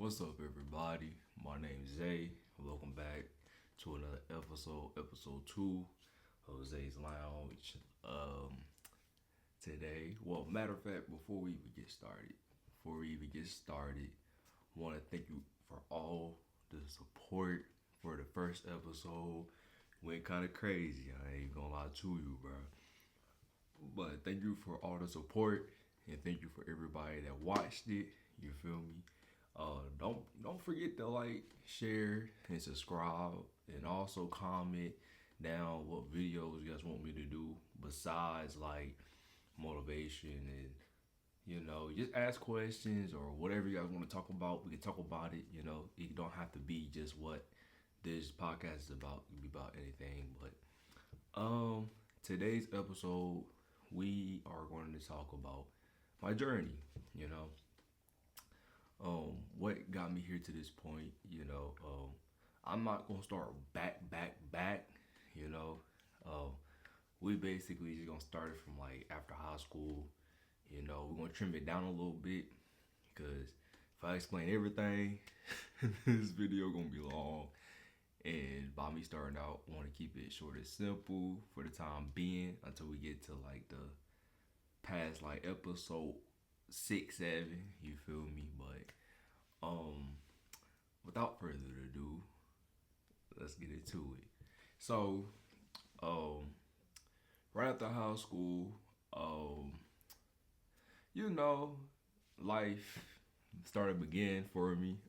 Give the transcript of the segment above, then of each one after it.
What's up, everybody? My name's Zay. Welcome back to another episode 2 of Zay's Lounge. Today, well, matter of fact, before we even get started, want to thank you for all the support for the first episode. Went kind of crazy. I ain't gonna lie to you, bro. But thank you for all the support and thank you for everybody that watched it. You feel me? Don't forget to like, share, and subscribe, and also comment down what videos you guys want me to do besides like motivation and just ask questions or whatever you guys want to talk about. We can talk about it. It don't have to be just what this podcast is about. It can be about anything. But today's episode, we are going to talk about my journey. You know, what got me here to this point. I'm not gonna start back. You know, um, we basically just gonna start it from like after high school. We're gonna trim it down a little bit because if I explain everything, this video gonna be long. And by me starting out, I want to keep it short and simple for the time being until we get to like the past like episode 6, 7. You feel me? But without further ado, let's get into it. So, um, right after high school, um, you know, life started begin for me.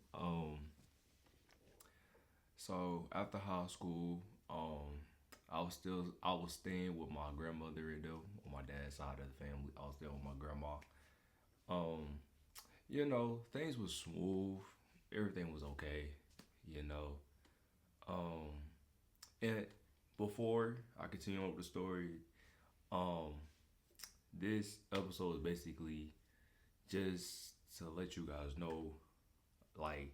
So after high school, I was staying with my grandmother though on my dad's side of the family. I was staying with my grandma. Um, things was smooth. Everything was okay. You know, um, and before I continue on with the story, um, this episode is basically just to let you guys know, like,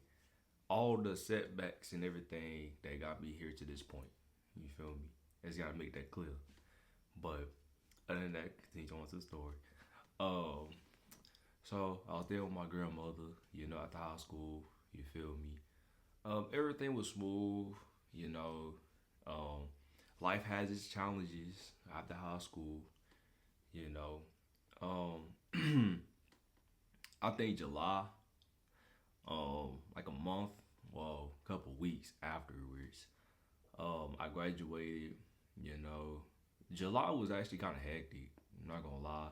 all the setbacks and everything that got me here to this point. You feel me? I just gotta make that clear. But other than that, continue on to the story. Um, so I was there with my grandmother, after high school. You feel me? Everything was smooth. You know, um, life has its challenges after high school. You know, I think July, like a month, well, a couple weeks afterwards, I graduated. You know, July was actually kind of hectic. I'm not gonna lie,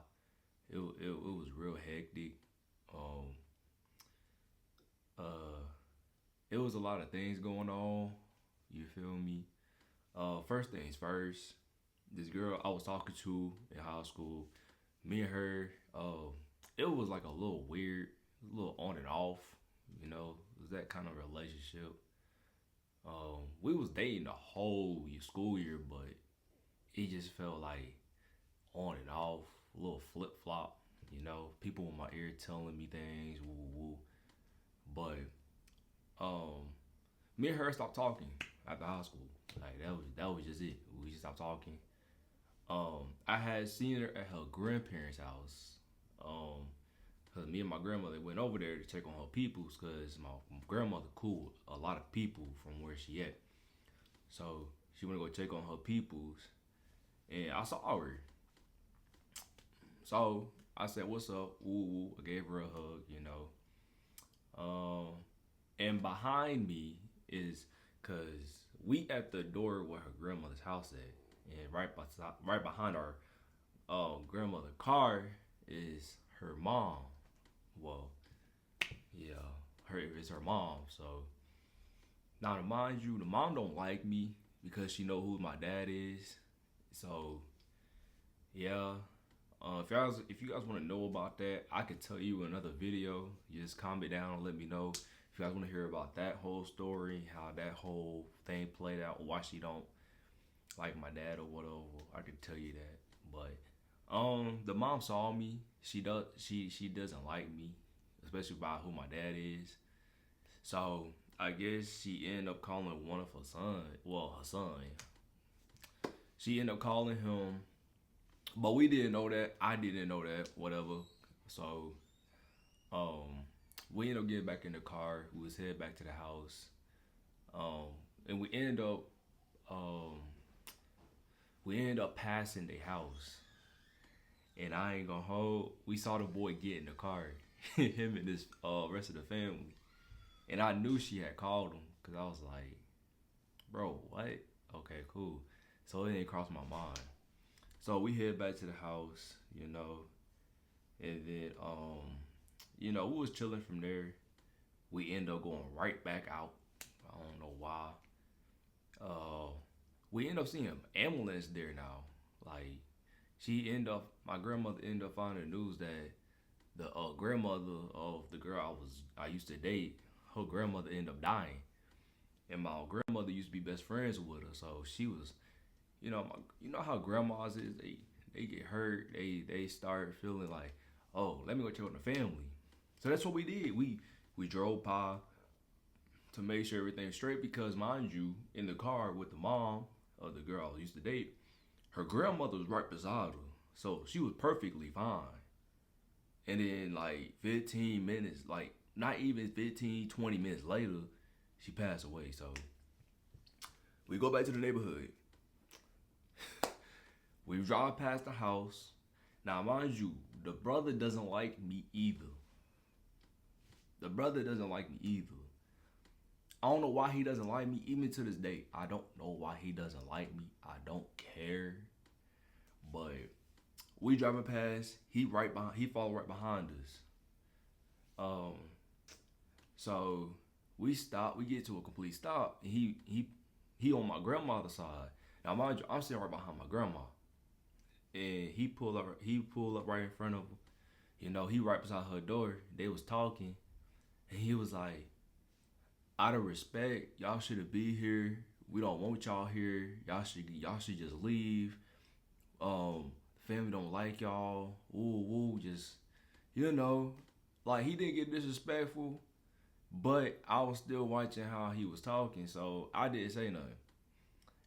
it was real hectic. Um, uh, it was a lot of things going on. You feel me? First things first, this girl I was talking to in high school, me and her, it was like a little weird, a little on and off. It was that kind of relationship. We was dating the whole school year, but it just felt like on and off, a little flip flop. People in my ear telling me things, woo woo. But um, me and her stopped talking after high school. Like that was just it. We just stopped talking. I had seen her at her grandparents' house. Um, Cause me and my grandmother went over there to check on her peoples, cause my grandmother cool a lot of people from where she at. So she went to go check on her peoples, and I saw her. So I said, "What's up?" Woo woo. I gave her a hug, Um, and behind me is, cause we at the door where her grandmother's house at, and right behind our grandmother car is her mom. Well, yeah, her is her mom. So now to mind you, the mom don't like me because she know who my dad is. So yeah, if you guys want to know about that, I could tell you another video. You just comment down and let me know if you guys want to hear about that whole story, how that whole thing played out, why she don't like my dad or whatever. I could tell you that. But the mom saw me. She doesn't like me, especially by who my dad is. So I guess she ended up calling one of her son. Well, her son. She ended up calling him, but we didn't know that. I didn't know that. Whatever. So, um, We ended up getting back in the car. We was headed back to the house. Um, and um, we ended up passing the house. And I ain't gonna hold. We saw the boy get in the car, him and this rest of the family. And I knew she had called him because I was like, bro, what? Okay, cool. So it didn't cross my mind. So we head back to the house, and then we was chilling from there. We end up going right back out. I don't know why. Uh, we end up seeing an ambulance there now. Like my grandmother ended up finding the news that the grandmother of the girl I used to date, her grandmother ended up dying, and my grandmother used to be best friends with her. So she was, you know how grandmas is. They get hurt. They start feeling like, oh, let me go check on the family. So that's what we did. We drove by to make sure everything's straight because, mind you, in the car with the mom of the girl I used to date, her grandmother was right beside her, so she was perfectly fine. And then like 15 minutes, like not even 15, 20 minutes later, she passed away. So we go back to the neighborhood. We drive past the house. Now, mind you, the brother doesn't like me either. The brother doesn't like me either. I don't know why he doesn't like me, even to this day. I don't know why he doesn't like me. I don't care. But we driving past. He right behind. He follow right behind us. Um. So we stop. We get to a complete stop. And he on my grandmother's side. Now, mind you, I'm sitting right behind my grandma, and he pulled up. He pulled up right in front of her. He right beside her door. They was talking, and he was like, out of respect, y'all shouldn't be here. We don't want y'all here. Y'all should just leave. Family don't like y'all. Ooh, just like he didn't get disrespectful, but I was still watching how he was talking, so I didn't say nothing.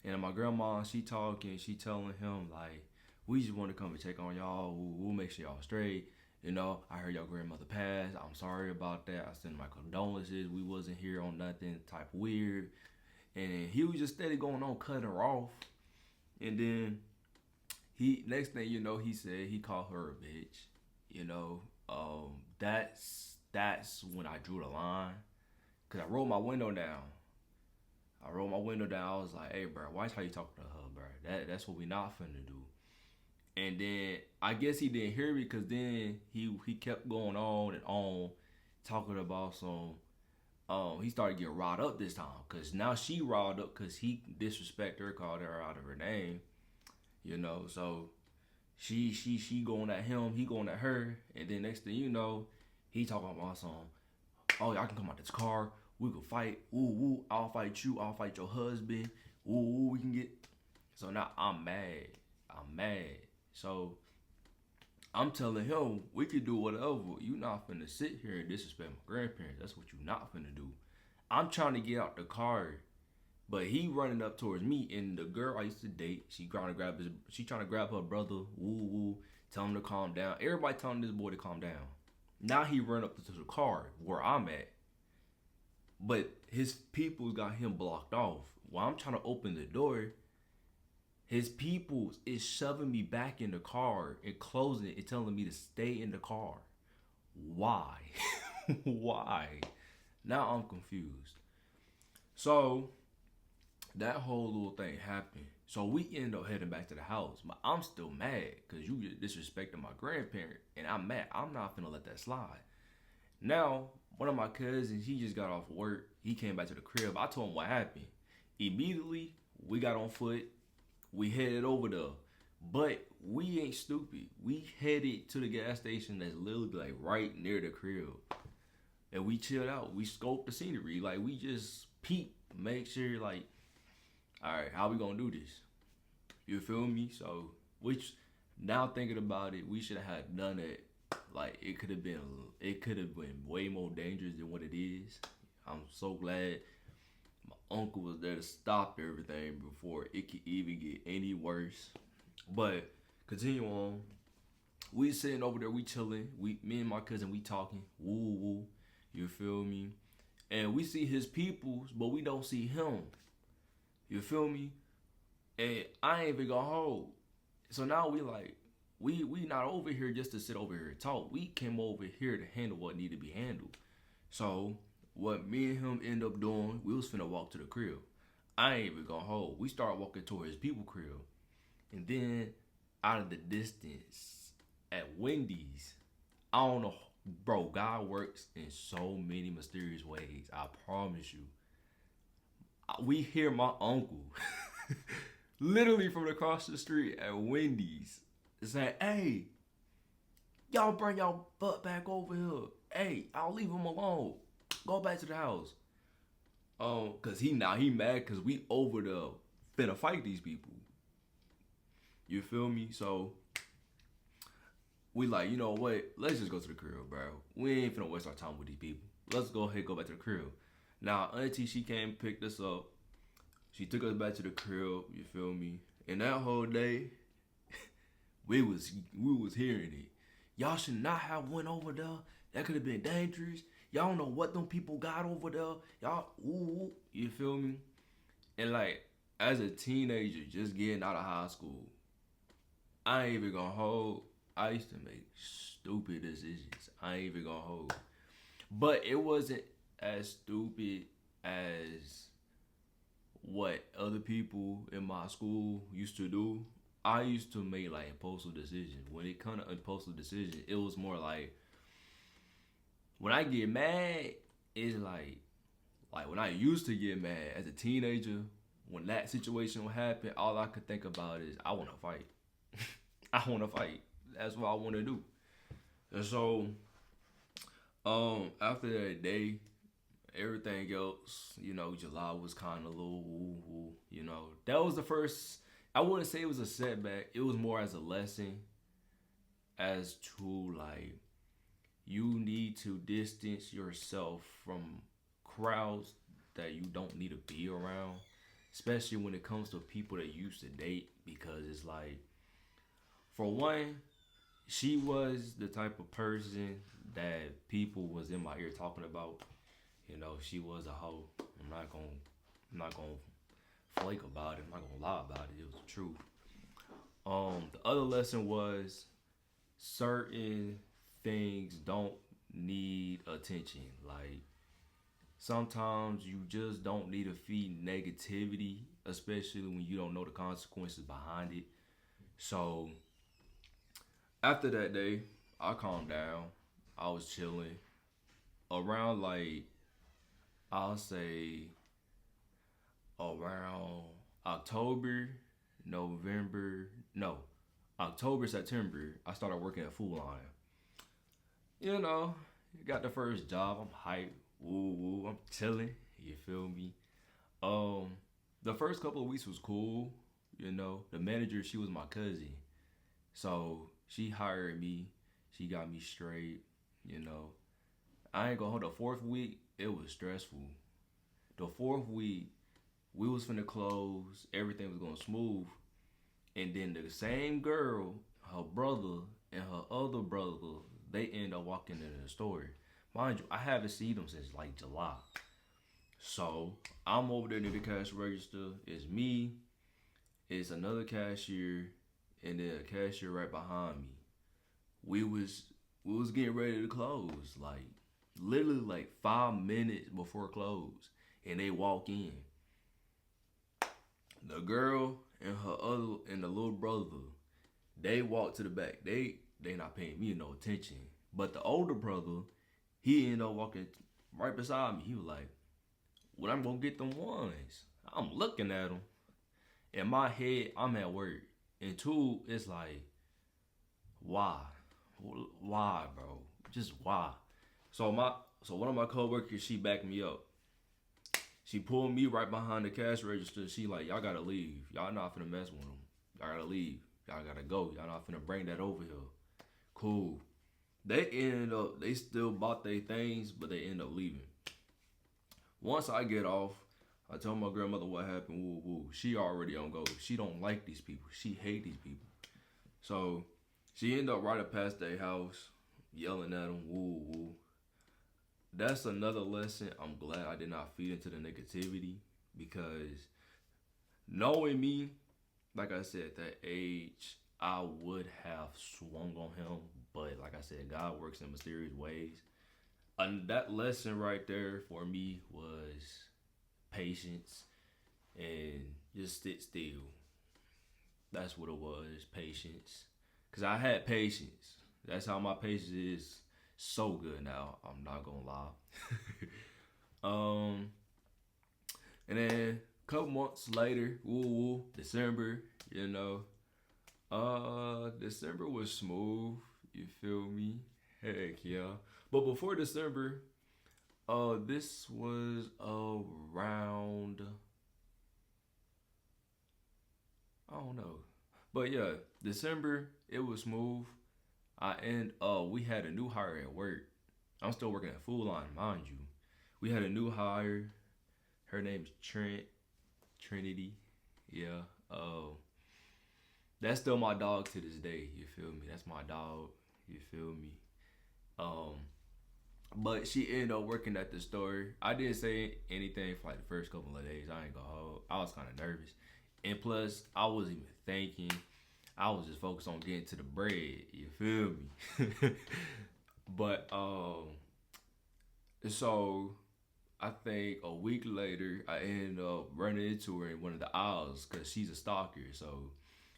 And my grandma, she talking, she telling him like, we just want to come and check on y'all. We'll make sure y'all straight. I heard your grandmother passed. I'm sorry about that. I send my condolences. We wasn't here on nothing type weird. And he was just steady going on cutting her off. And then next thing you know, he said he called her a bitch. That's when I drew the line. Cause I rolled my window down. I was like, hey bro, watch how you talking to her, bro. That's what we not finna do. And then I guess he didn't hear me because then he kept going on and on, talking about some. He started getting riled up this time because now she riled up because he disrespected her, called her out of her name. So she going at him, he going at her, and then next thing you know, he talking about some. Oh, y'all can come out this car. We can fight. Ooh, I'll fight you. I'll fight your husband. Ooh, we can get. So now I'm mad. So I'm telling him we could do whatever. You not finna sit here and disrespect my grandparents. That's what you not finna do. I'm trying to get out the car, but he running up towards me, and the girl I used to date, she trying to grab her brother. Woo, tell him to calm down. Everybody telling this boy to calm down. Now he run up to the car where I'm at, but his people got him blocked off. While I'm trying to open the door, his people is shoving me back in the car and closing it and telling me to stay in the car. Why? Why? Now I'm confused. So that whole little thing happened. So we end up heading back to the house. But I'm still mad because you disrespecting my grandparent. And I'm mad. I'm not finna let that slide. Now, one of my cousins, he just got off work. He came back to the crib. I told him what happened. Immediately, we got on foot. We headed over there. But we ain't stupid. We headed to the gas station that's literally like right near the crib. And we chilled out. We scoped the scenery. Like we just peeped. Make sure like, all right, how we gonna do this? You feel me? So, which now thinking about it, we should have done it. Like it could have been way more dangerous than what it is. I'm so glad my uncle was there to stop everything before it could even get any worse. But continue on. We sitting over there, we chilling. Me and my cousin, we talking. Woo woo. You feel me? And we see his peoples, but we don't see him. You feel me? And I ain't even gonna hold. So now we like, we not over here just to sit over here and talk. We came over here to handle what needed to be handled. So what me and him end up doing, we was finna walk to the crib. I ain't even gonna hold. We start walking toward his people crib. And then out of the distance at Wendy's, I don't know, bro. God works in so many mysterious ways. I promise you. We hear my uncle literally from across the street at Wendy's saying, "Hey, y'all bring y'all butt back over here. Hey, I'll leave him alone. Go back to the house." Cause he mad cause we over the finna fight these people. You feel me? So we like, you know what? Let's just go to the crib, bro. We ain't finna waste our time with these people. Let's go ahead and go back to the crib. Now, Auntie, she came and picked us up. She took us back to the crib. You feel me? And that whole day, we was hearing it. Y'all should not have went over there. That could have been dangerous. Y'all don't know what them people got over there. Y'all, ooh, you feel me? And like, as a teenager, just getting out of high school, I ain't even gonna hold. I used to make stupid decisions. I ain't even gonna hold. But it wasn't as stupid as what other people in my school used to do. I used to make like impulsive decisions. When it come to impulsive decisions, it was more like when I get mad, it's like when I used to get mad as a teenager, when that situation would happen, all I could think about is I wanna fight. I wanna fight. That's what I wanna do. And so after that day, everything else, July was kind of a little woo. That was the first, I wouldn't say it was a setback. It was more as a lesson as to like, you need to distance yourself from crowds that you don't need to be around, especially when it comes to people that you used to date, because it's like, for one, she was the type of person that people was in my ear talking about. She was a hoe. I'm not gonna flake about it. I'm not gonna lie about it. It was the truth. The other lesson was certain things don't need attention. Like sometimes you just don't need to feed negativity, especially when you don't know the consequences behind it. So after that day, I calmed down. I was chilling. Around like, I'll say around October, November, no, October, September, I started working at Food Line. Got the first job. I'm hyped. Woo woo. I'm chilling. You feel me? The first couple of weeks was cool. The manager, she was my cousin. So she hired me. She got me straight. I ain't gonna hold the fourth week. It was stressful. The fourth week, we was finna close. Everything was going smooth. And then the same girl, her brother, and her other brother, they end up walking into the store. Mind you, I haven't seen them since like July. So I'm over there near the cash register. It's me. It's another cashier, and then a cashier right behind me. We was getting ready to close, like literally like 5 minutes before close, and they walk in. The girl and the little brother, they walk to the back. They not paying me no attention. But the older brother, he ended up walking right beside me. He was like, "Well, I'm gonna get them ones." I'm looking at him. In my head, I'm at work. And two, it's like, why? Why, bro? Just why? So one of my coworkers, she backed me up. She pulled me right behind the cash register. She like, "Y'all gotta leave. Y'all not finna mess with them. Y'all gotta leave. Y'all gotta go. Y'all not finna bring that over here." Cool. They still bought their things, but they end up leaving. Once I get off, I tell my grandmother what happened. Woo woo. She already on go. She don't like these people. She hate these people. So she ended up right up past their house, yelling at them. Woo woo. that's another lesson. I'm glad I did not feed into the negativity because knowing me, like I said, at that age, I would have swung on him. But like I said, God works in mysterious ways. And that lesson right there for me was patience and just sit still. That's what it was, patience. Cause I had patience. That's how my patience is so good now. I'm not gonna lie. um, and then a couple months later, woo woo, December, you know, December was smooth. You feel me? Heck yeah. But before December, this was around, I don't know, but yeah, December it was smooth. We had a new hire at work. I'm still working at Food Line, mind you. We had a new hire. Her name's Trinity. Yeah. That's still my dog to this day. You feel me? That's my dog. You feel me? Um, but she ended up working at the store. I didn't say anything for like the first couple of days. I ain't gonna hold. I was kind of nervous, and plus I wasn't even thinking. I was just focused on getting to the bread. You feel me? But so I think a week later, I ended up running into her in one of the aisles because she's a stalker. So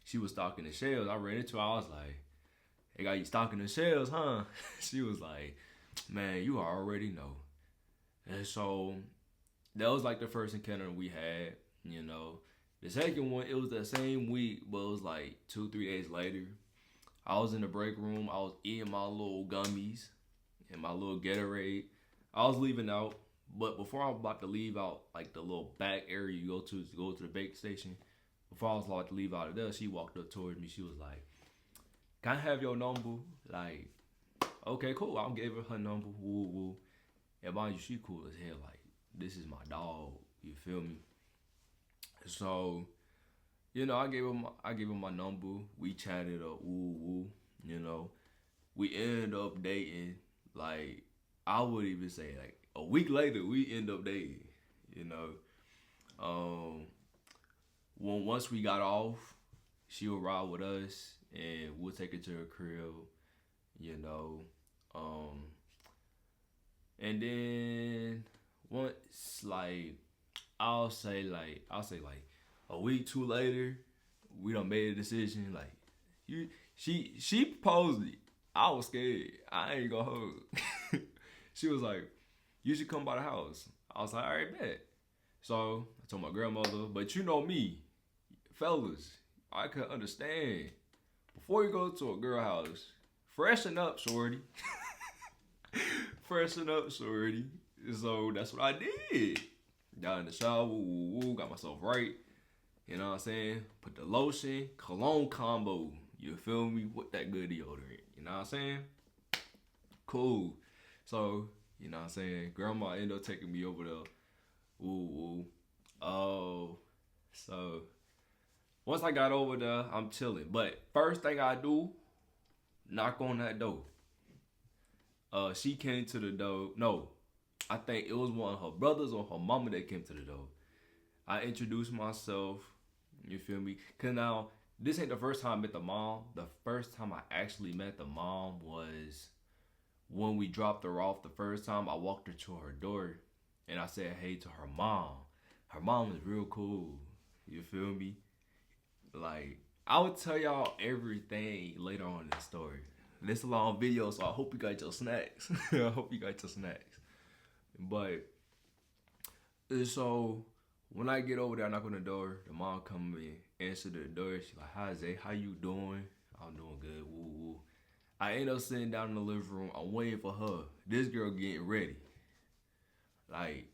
she was stocking the shelves. I ran into her. I was like, "Hey, got you stocking the shelves, huh?" She was like, "Man, you already know." And so that was like the first encounter we had. You know, the second one it was the same week, but it was like 2 3 days later. I was in the break room. I was eating my little gummies and my little Gatorade. I was leaving out, but before I was about to leave out, like the little back area you go to the bake station. Before I was about to leave out of there, she walked up towards me. She was like, "Can I have your number?" Like, okay, cool. I'll give her her number. Woo woo. And mind you, she cool as hell. Like, this is my dog. You feel me? So, I gave her my number. We chatted up. Woo woo. You know, we ended up dating. Like, I would even say like a week later, we end up dating. You know, um, once we got off, she would ride with us, and we'll take her to her crib. You know, um, and then once like I'll say like a week two later, we done made a decision. Like you, she proposed it. I was scared. I ain't gonna hold. She was like, "You should come by the house." I was like, "All right, bet." So I told my grandmother, but you know me, fellas, I could understand. Before you go to a girl house, freshen up, shorty. Freshen up, shorty. So that's what I did. Got in the shower, woo, woo, got myself right. You know what I'm saying? Put the lotion, cologne combo. You feel me? With that good deodorant. You know what I'm saying? Cool. So, you know what I'm saying? Grandma ended up taking me over there. Woo woo. Oh, so once I got over there, I'm chilling. But first thing I do, knock on that door. She came to the door. No, I think it was one of her brothers or her mama that came to the door. I introduced myself. You feel me? Cause now this ain't the first time I met the mom. The first time I actually met the mom was when we dropped her off the first time. I walked her to her door, and I said hey to her mom. Her mom is real cool. You feel me? Like I would tell y'all everything later on in the story. This is a long video, so I hope you got your snacks. I hope you got your snacks. But so when I get over there, I knock on the door. The mom come in, answer the door. She like, "Hi Zay, how you doing?" I'm doing good. Woo woo. I end up sitting down in the living room. I'm waiting for her. This girl getting ready. Like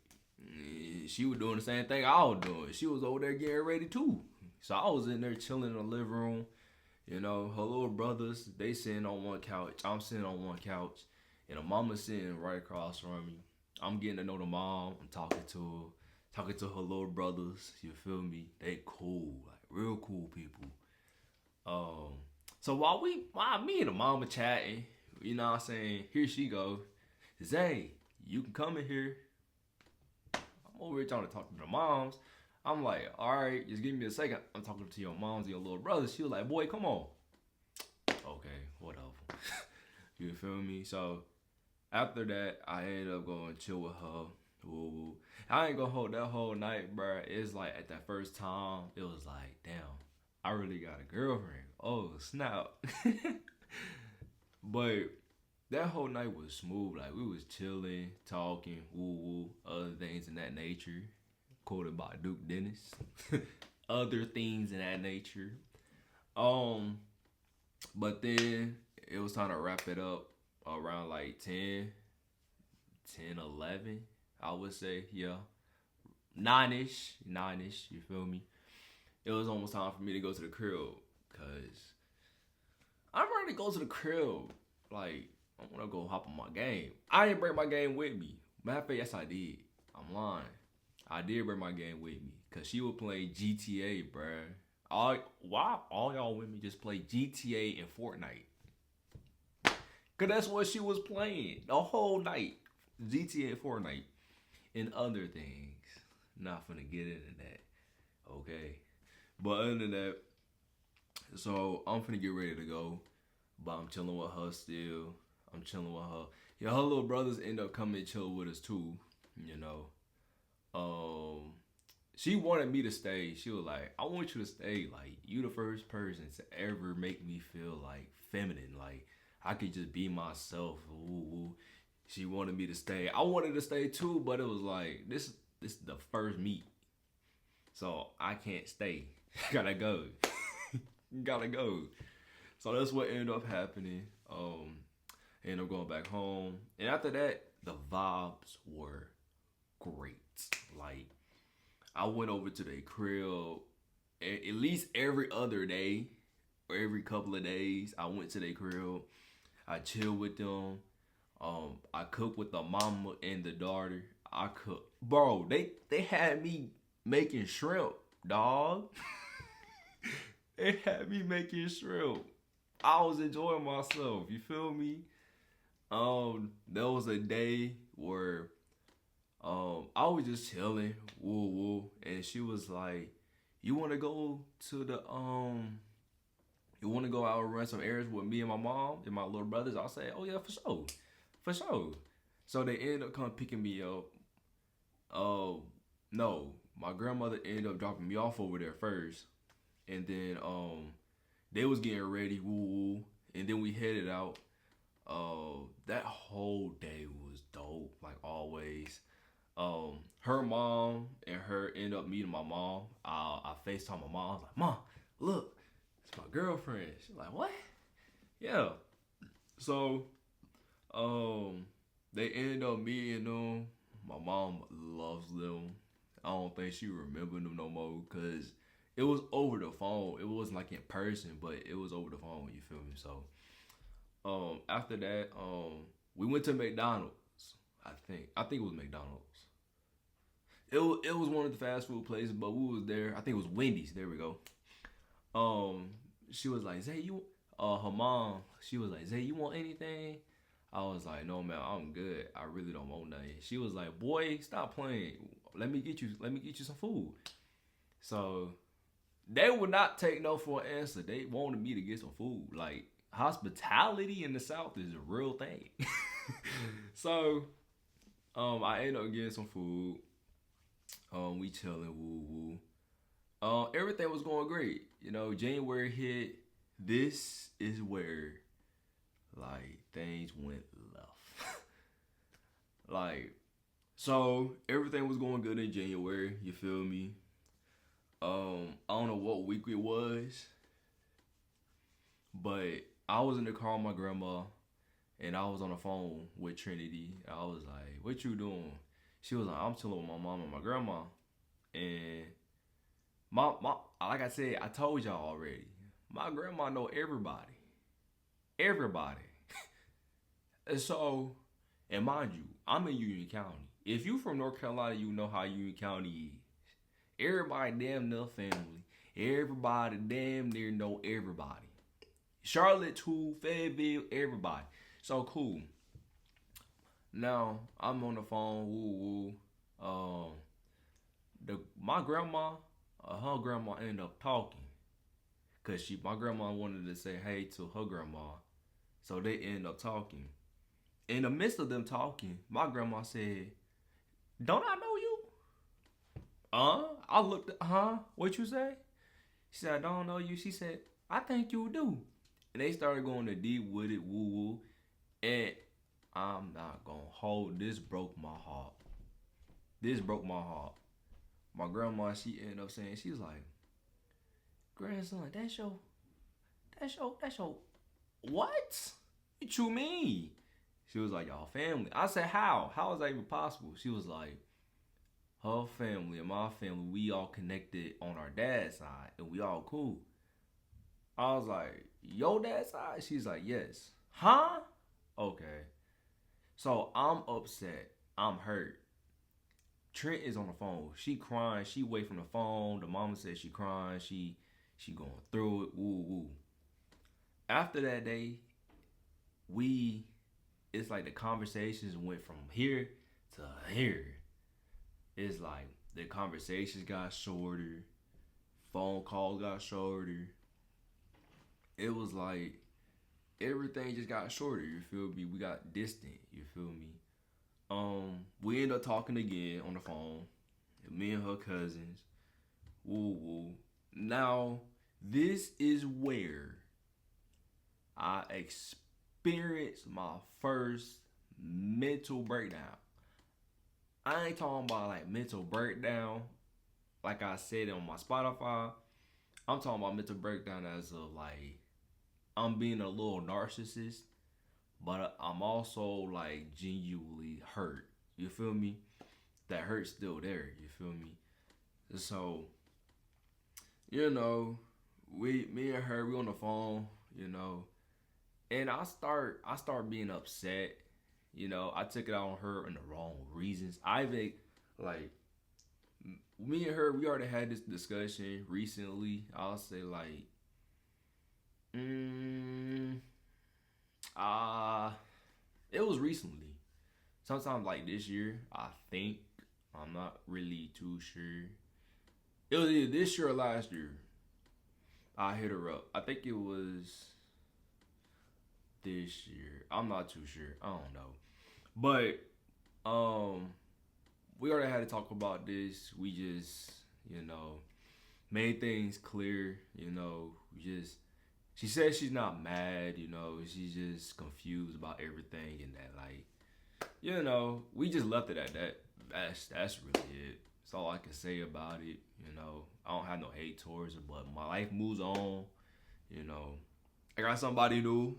she was doing the same thing I was doing. She was over there getting ready too. So I was in there chilling in the living room. You know, her little brothers, they sitting on one couch. I'm sitting on one couch. And the mama sitting right across from me. I'm getting to know the mom. I'm talking to her. Talking to her little brothers. You feel me? They cool. Like real cool people. Um so while me and the mama chatting, you know what I'm saying, here she go. Zay, You can come in here. I'm over here trying to talk to the moms. I'm like, all right, just give me a second. I'm talking to your moms and your little brother. She was like, boy, come on. Okay, whatever. You feel me? So after that, I ended up going chill with her. Woo woo. I ain't gonna hold that whole night, bro. It's like at that first time, it was like, damn, I really got a girlfriend. Oh snap! But that whole night was smooth. Like we was chilling, talking, woo woo, other things in that nature. Quoted by Duke Dennis. Other things in that nature. Um, but then it was time to wrap it up around like 10, 11. I would say, yeah. 9-ish, 9-ish, you feel me? It was almost time for me to go to the crib. Cause I'm ready to go to the crib. Like, I wanna go hop on my game. I didn't bring my game with me. Matter of fact, yes I did. I'm lying. I did bring my game with me. Cause she would play GTA, bruh. Why all y'all women just play GTA and Fortnite? Cause that's what she was playing the whole night. GTA and Fortnite. And other things. Not finna get into that. Okay. But other than that, so I'm finna get ready to go. But I'm chilling with her still. I'm chilling with her. Yeah, her little brothers end up coming and chill with us too. You know. She wanted me to stay. She was like, I want you to stay. Like, you the first person to ever make me feel like feminine. Like I could just be myself. Ooh, ooh. She wanted me to stay. I wanted to stay too, but it was like this is the first meet. So I can't stay. Gotta go. Gotta go. So that's what ended up happening. Ended up going back home. And after that, the vibes were great. Like I went over to their crib at least every other day or every couple of days. I went to their crib. I chilled with them. I cooked with the mama and the daughter. I cooked, bro. They had me making shrimp, dog. They had me making shrimp. I was enjoying myself. You feel me? There was a day where I was just chilling, woo woo, and she was like, "You want to go to the you want to go out and run some errands with me and my mom and my little brothers?" I said, "Oh yeah, for sure, for sure." So they ended up coming picking me up. No, my grandmother ended up dropping me off over there first, and then they was getting ready, woo woo, and then we headed out. That whole day was dope, like always. Her mom and her end up meeting my mom. I FaceTime my mom. I was like, Mom, look, it's my girlfriend. She's like, what? Yeah. So, they ended up meeting them. My mom loves them. I don't think she remember them no more because it was over the phone. It wasn't like in person, but it was over the phone. You feel me? So, after that, we went to McDonald's. I think it was McDonald's. It was one of the fast food places, but we was there. I think it was Wendy's. There we go. Um, she was like, Zay, you her mom, she was like, Zay, you want anything? I was like, no man, I'm good. I really don't want nothing. She was like, boy, stop playing. Let me get you some food. So they would not take no for an answer. They wanted me to get some food. Like hospitality in the South is a real thing. So I ended up getting some food. We chilling, woo woo. Everything was going great. You know, January hit. This is where like things went left. Like, so everything was going good in January. You feel me? I don't know what week it was, but I was in the car with my grandma, and I was on the phone with Trinity. I was like, "What you doing?" She was like, "I'm chilling with my mom and my grandma." And my like I said, I told y'all already. My grandma know everybody, everybody. And so, and mind you, I'm in Union County. If you from North Carolina, you know how Union County is. Everybody damn near family. Everybody damn near know everybody. Charlotte too, Fayetteville, everybody. So cool. Now I'm on the phone, woo woo. My grandma, her grandma ended up talking, cause my grandma wanted to say hey to her grandma, so they ended up talking. In the midst of them talking, my grandma said, "Don't I know you?" I looked. What you say? She said, "I don't know you." She said, "I think you do." And they started going to deep with it, woo woo. And I'm not gonna hold. This broke my heart. This broke my heart. My grandma, she ended up saying, she was like, "Grandson, that's your what? What you mean?" She was like, "Y'all family." I said, "How? How is that even possible?" She was like, "Her family and my family, we all connected on our dad's side, and we all cool." I was like, "Your dad's side?" She's like, "Yes." Huh? Okay. So I'm upset. I'm hurt. Trent is on the phone. She crying. She away from the phone. The mama said she crying. She going through it. Woo woo. After that day, we it's like the conversations went from here to here. It's like the conversations got shorter, phone calls got shorter. It was like everything just got shorter. You feel me? We got distant. You feel me? We end up talking again on the phone. Me and her cousins. Woo woo. Now, this is where I experienced my first mental breakdown. I ain't talking about like mental breakdown, like I said on my Spotify. I'm talking about mental breakdown as of like I'm being a little narcissist, but I'm also like genuinely hurt. You feel me? That hurt's still there. You feel me? So you know, me and her, we on the phone. You know, and I start being upset. I took it out on her in the wrong reasons. Like me and her, we already had this discussion recently. I'll say like, mm, uh it was recently. Sometime like this year, I think. I'm not really too sure. It was either this year or last year. I hit her up. I think it was this year. I'm not too sure. I don't know. But um we already had to talk about this. We just, made things clear, we just she said she's not mad, she's just confused about everything and that like, we just left it at that. That's really it. That's all I can say about it, I don't have no hate towards it, but my life moves on, you know. I got somebody new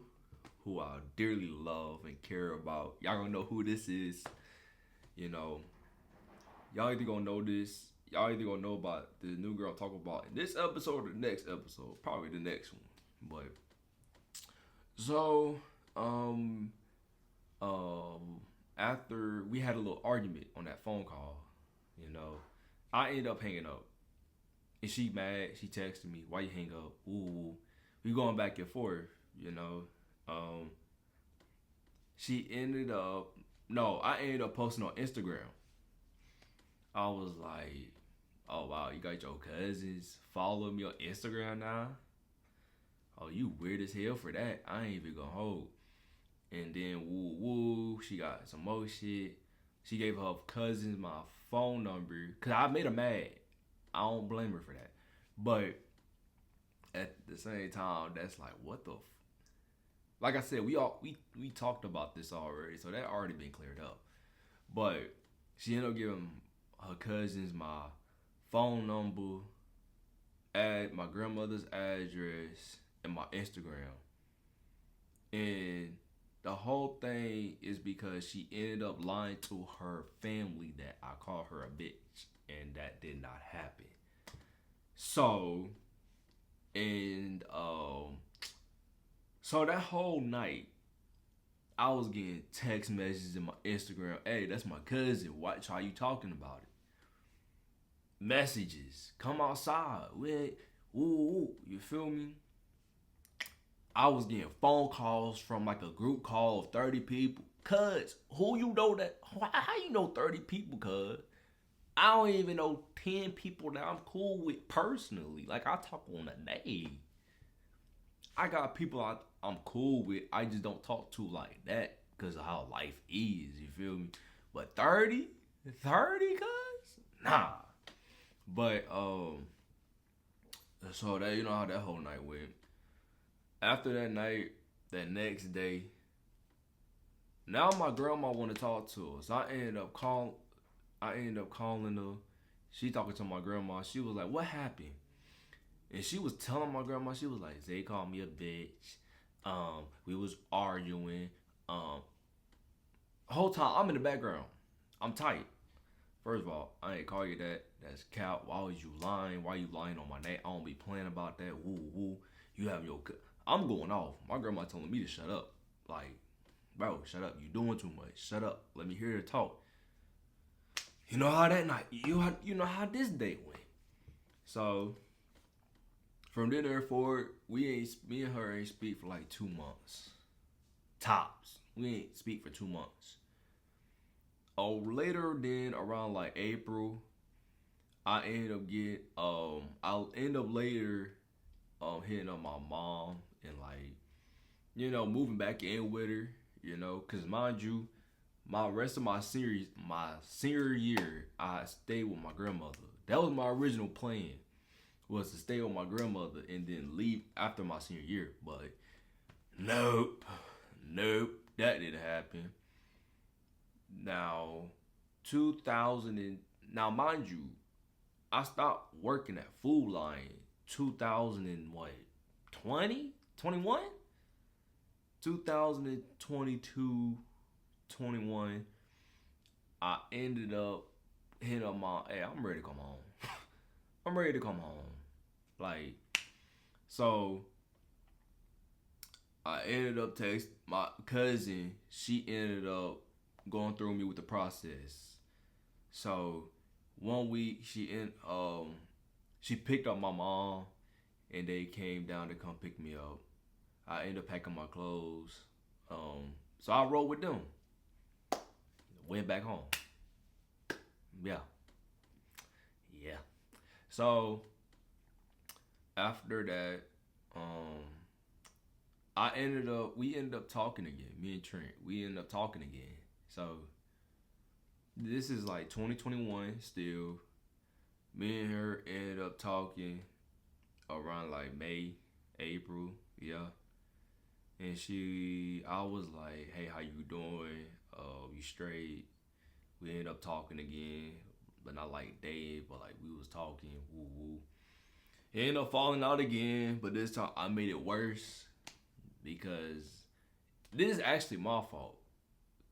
who I dearly love and care about. Y'all gonna know who this is, you know. Y'all either gonna know this. Y'all either gonna know about the new girl I'm talking about in this episode or the next episode. Probably the next one. But so, um, um, after we had a little argument on that phone call, you know, I ended up hanging up. And she mad. She texted me, "Why you hang up?" Ooh, we going back and forth, you know. Um, she ended up. No, I ended up posting on Instagram. I was like, "Oh wow, you got your cousins follow me on Instagram now? Oh, you weird as hell for that. I ain't even gonna hold." And then woo woo, she got some more shit. She gave her cousins my phone number because I made her mad. I don't blame her for that. But at the same time, that's like what the. Like I said, we talked about this already, so that already been cleared up. But she ended up giving her cousins my phone number, add my grandmother's address, and my Instagram. And the whole thing is because she ended up lying to her family that I called her a bitch, and that did not happen. So, and so that whole night, I was getting text messages in my Instagram. "Hey, that's my cousin. Why you talking about it?" Messages. "Come outside. Ooh, you feel me? I was getting phone calls from like a group call of 30 people. Cuz, who you know that? How you know 30 people, cuz? I don't even know 10 people that I'm cool with personally. Like, I talk on a name. I got people I'm cool with. I just don't talk to like that because of how life is. You feel me? But 30? 30, cuz? Nah. But, so that, you know how that whole night went. After that night, that next day, now my grandma want to talk to us. I ended up calling her. She talking to my grandma. She was like, "What happened?" And she was telling my grandma. She was like, "Zay called me a bitch. We was arguing. Um, whole time I'm in the background. I'm tight. First of all, I ain't call you that. That's cap. Why was you lying? Why you lying on my name? I don't be playing about that. Woo woo. You have your. I'm going off. My grandma telling me to shut up. Like, bro, shut up. You doing too much. Shut up. Let me hear her talk. You know how that night. You know how this day went. So from there forward, me and her ain't speak for like 2 months. Tops. We ain't speak for 2 months. Oh, later then around like April, I'll end up later hitting up my mom and like, moving back in with her, cause mind you, my rest of my senior year, I stayed with my grandmother. That was my original plan, was to stay with my grandmother and then leave after my senior year. But nope, nope, that didn't happen. Now, 2000 now mind you, I stopped working at Food Lion 2000 and what, 20, 21, 2022, 21. I ended up hitting up hey, I'm ready to come home. I'm ready to come home. Like, so I ended up texting my cousin. She ended up going through me with the process. So one week she picked up my mom and they came down to come pick me up. I ended up packing my clothes. So I rode with them. Went back home. Yeah. Yeah. So after that, we ended up talking again. Me and Trent, we ended up talking again. So this is like 2021 still. Me and her ended up talking around like May, April, yeah. And I was like, "Hey, how you doing? You straight?" We ended up talking again, but not like Dave, but like we was talking, woo woo. It ended up falling out again, but this time I made it worse because this is actually my fault.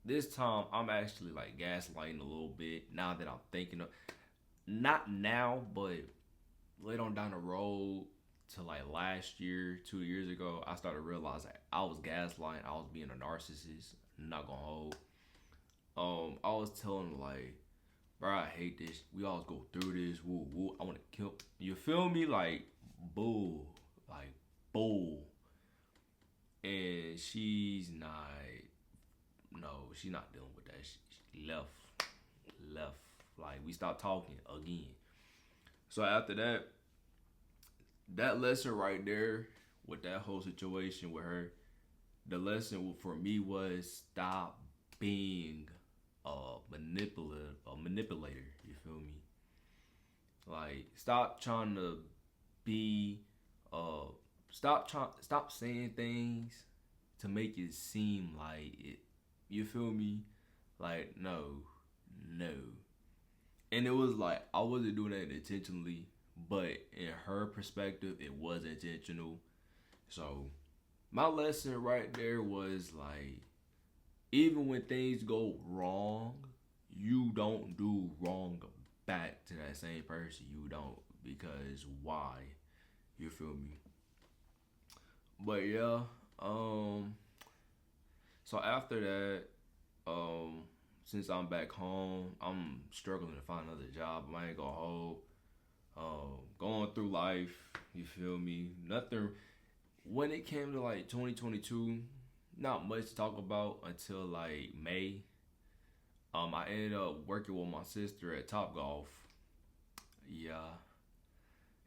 This time I'm actually like gaslighting a little bit now that I'm thinking of, not now, but later on down the road to like last year, 2 years ago, I started realizing I was gaslighting. I was being a narcissist. I'm not gonna hold. I was telling him like, bro, I hate this. We always go through this. Woo woo. I want to kill. You feel me? Like bull, like bull. And she's not. No, she's not dealing with that. She left. Like we stopped talking again. So after that lesson right there with that whole situation with her, the lesson for me was stop being a manipulator. You feel me? Like stop trying to be uh stop saying things to make it seem like it. You feel me? Like no. And it was like I wasn't doing that intentionally, but in her perspective, it was intentional. So my lesson right there was like, even when things go wrong, you don't do wrong back to that same person. You don't, because why? You feel me? But yeah, so after that, um, since I'm back home, I'm struggling to find another job. I ain't gonna hold. Going through life, you feel me? Nothing. When it came to like 2022, not much to talk about until like May. I ended up working with my sister at Top Golf. Yeah,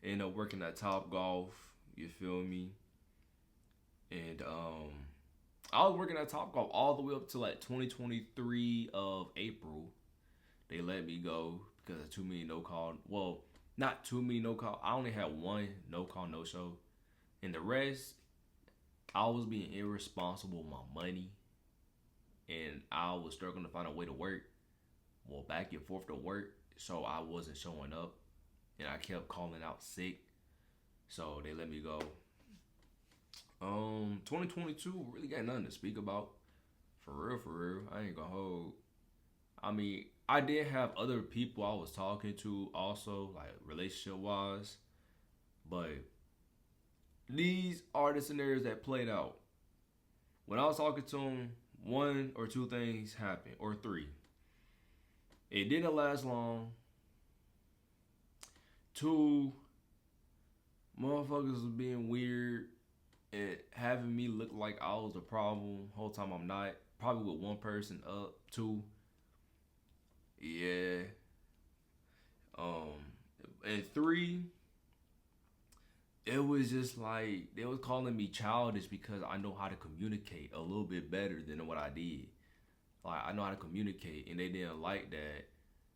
ended up working at Top Golf. You feel me? And I was working at Top Golf all the way up to like 2023 of April. They let me go because of too many no call. Well, not too many no call. I only had one no call no show, and the rest I was being irresponsible with my money, and I was struggling to find a way to work. Well, back and forth to work, so I wasn't showing up, and I kept calling out sick. So they let me go. 2022 really got nothing to speak about. For real, for real. I ain't gonna hold. I mean, I did have other people I was talking to also, like relationship wise, but these are the scenarios that played out. When I was talking to them, one or two things happened, or three. It didn't last long. Two, motherfuckers was being weird and having me look like I was a problem. Whole time I'm not. Probably with one person up. Two, yeah. Um, and three, it was just like they was calling me childish because I know how to communicate a little bit better than what I did. Like I know how to communicate, and they didn't like that,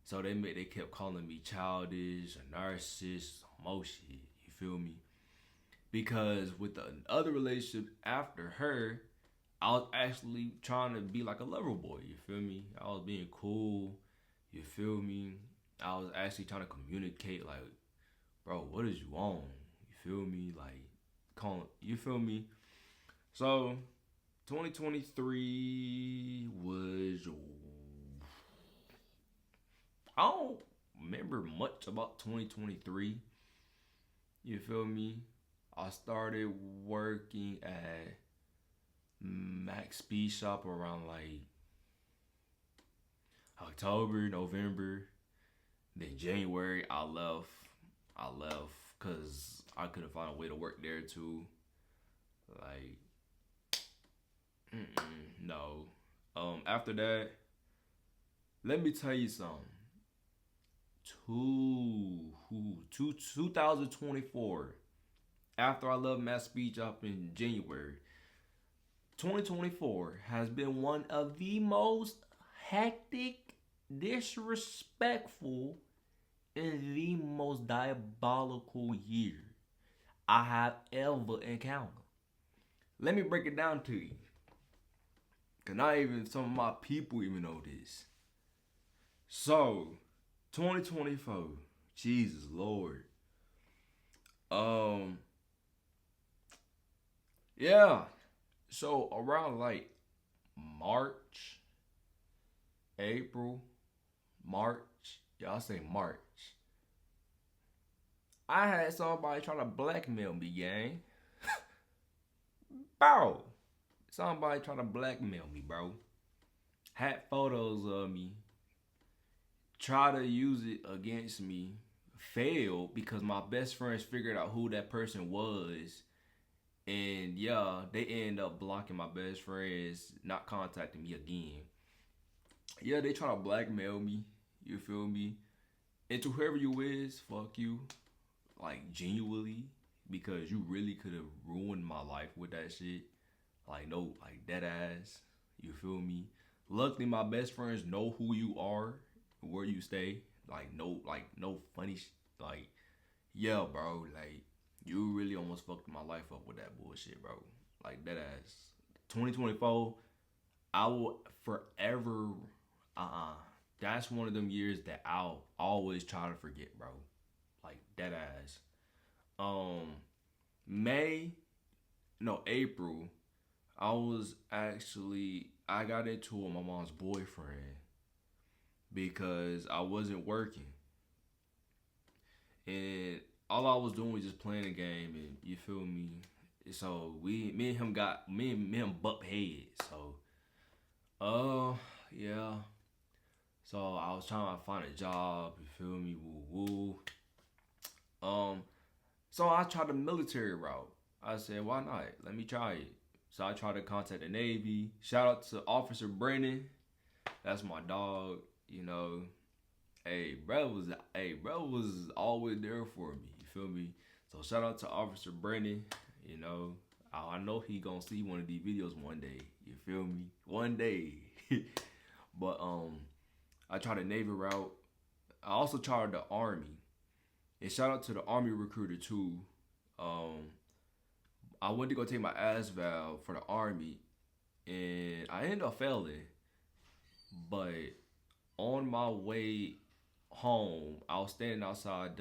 so they kept calling me childish, a narcissist, more shit. You feel me? Because with the other relationship after her, I was actually trying to be like a lover boy. You feel me? I was being cool. You feel me? I was actually trying to communicate like, bro, what is you on? You feel me? Like, calling. You feel me? So, 2023 was. I don't remember much about 2023. You feel me? I started working at Max Speed Shop around like October, November. Then January, I left. I left because I couldn't find a way to work there too. Like, no. After that, let me tell you something. 2024. After I left Mass Speech up in January, 2024 has been one of the most hectic, disrespectful, and the most diabolical year I have ever encountered. Let me break it down to you. Cause not even some of my people even know this. So, 2024, Jesus Lord. Um, yeah. So around like March, April, March, y'all say March. I had somebody trying to blackmail me, gang. Bro. Somebody trying to blackmail me, bro. Had photos of me. Try to use it against me. Failed because my best friends figured out who that person was. And yeah, they end up blocking my best friends, not contacting me again. Yeah, they try to blackmail me. You feel me? And to whoever you is, fuck you. Like genuinely. Because you really could have ruined my life with that shit. Like no, like dead ass. You feel me? Luckily my best friends know who you are, where you stay. Like no funny like yeah, bro, like you really almost fucked my life up with that bullshit, bro. Like dead ass. 2024, I will forever that's one of them years that I'll always try to forget, bro. Like dead ass. Um May, no, April, I got into it with my mom's boyfriend because I wasn't working. And all I was doing was just playing a game and you feel me? So me and him me and him butt heads. So yeah. So I was trying to find a job, you feel me? Woo woo. So I tried the military route. I said, why not? Let me try it. So I tried to contact the Navy. Shout out to Officer Brennan. That's my dog. You know, bro was always there for me. You feel me? So shout out to Officer Brennan. You know, I know he gonna see one of these videos one day. You feel me? One day. But I tried the Navy route. I also tried the Army. And shout out to the Army recruiter too. I went to go take my ASVAB for the Army, and I ended up failing. But on my way home, I was standing outside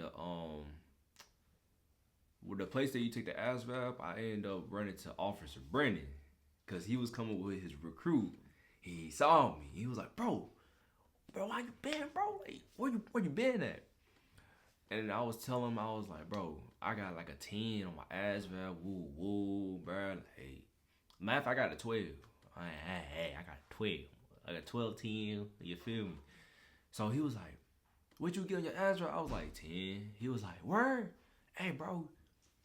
with the place that you take the ASVAB. I ended up running to Officer Brennan because he was coming with his recruit. He saw me. He was like, bro, why you been, bro? Like, where you been at? And I was telling him, I was like, bro, I got like a 10 on my ASVAB. Woo, woo, bro. Like, hey, matter of fact, I got a 12. I got a 12. I got 12, 10. You feel me? So he was like, what you get on your ASVAB? I was like, 10. He was like, word? Hey, bro.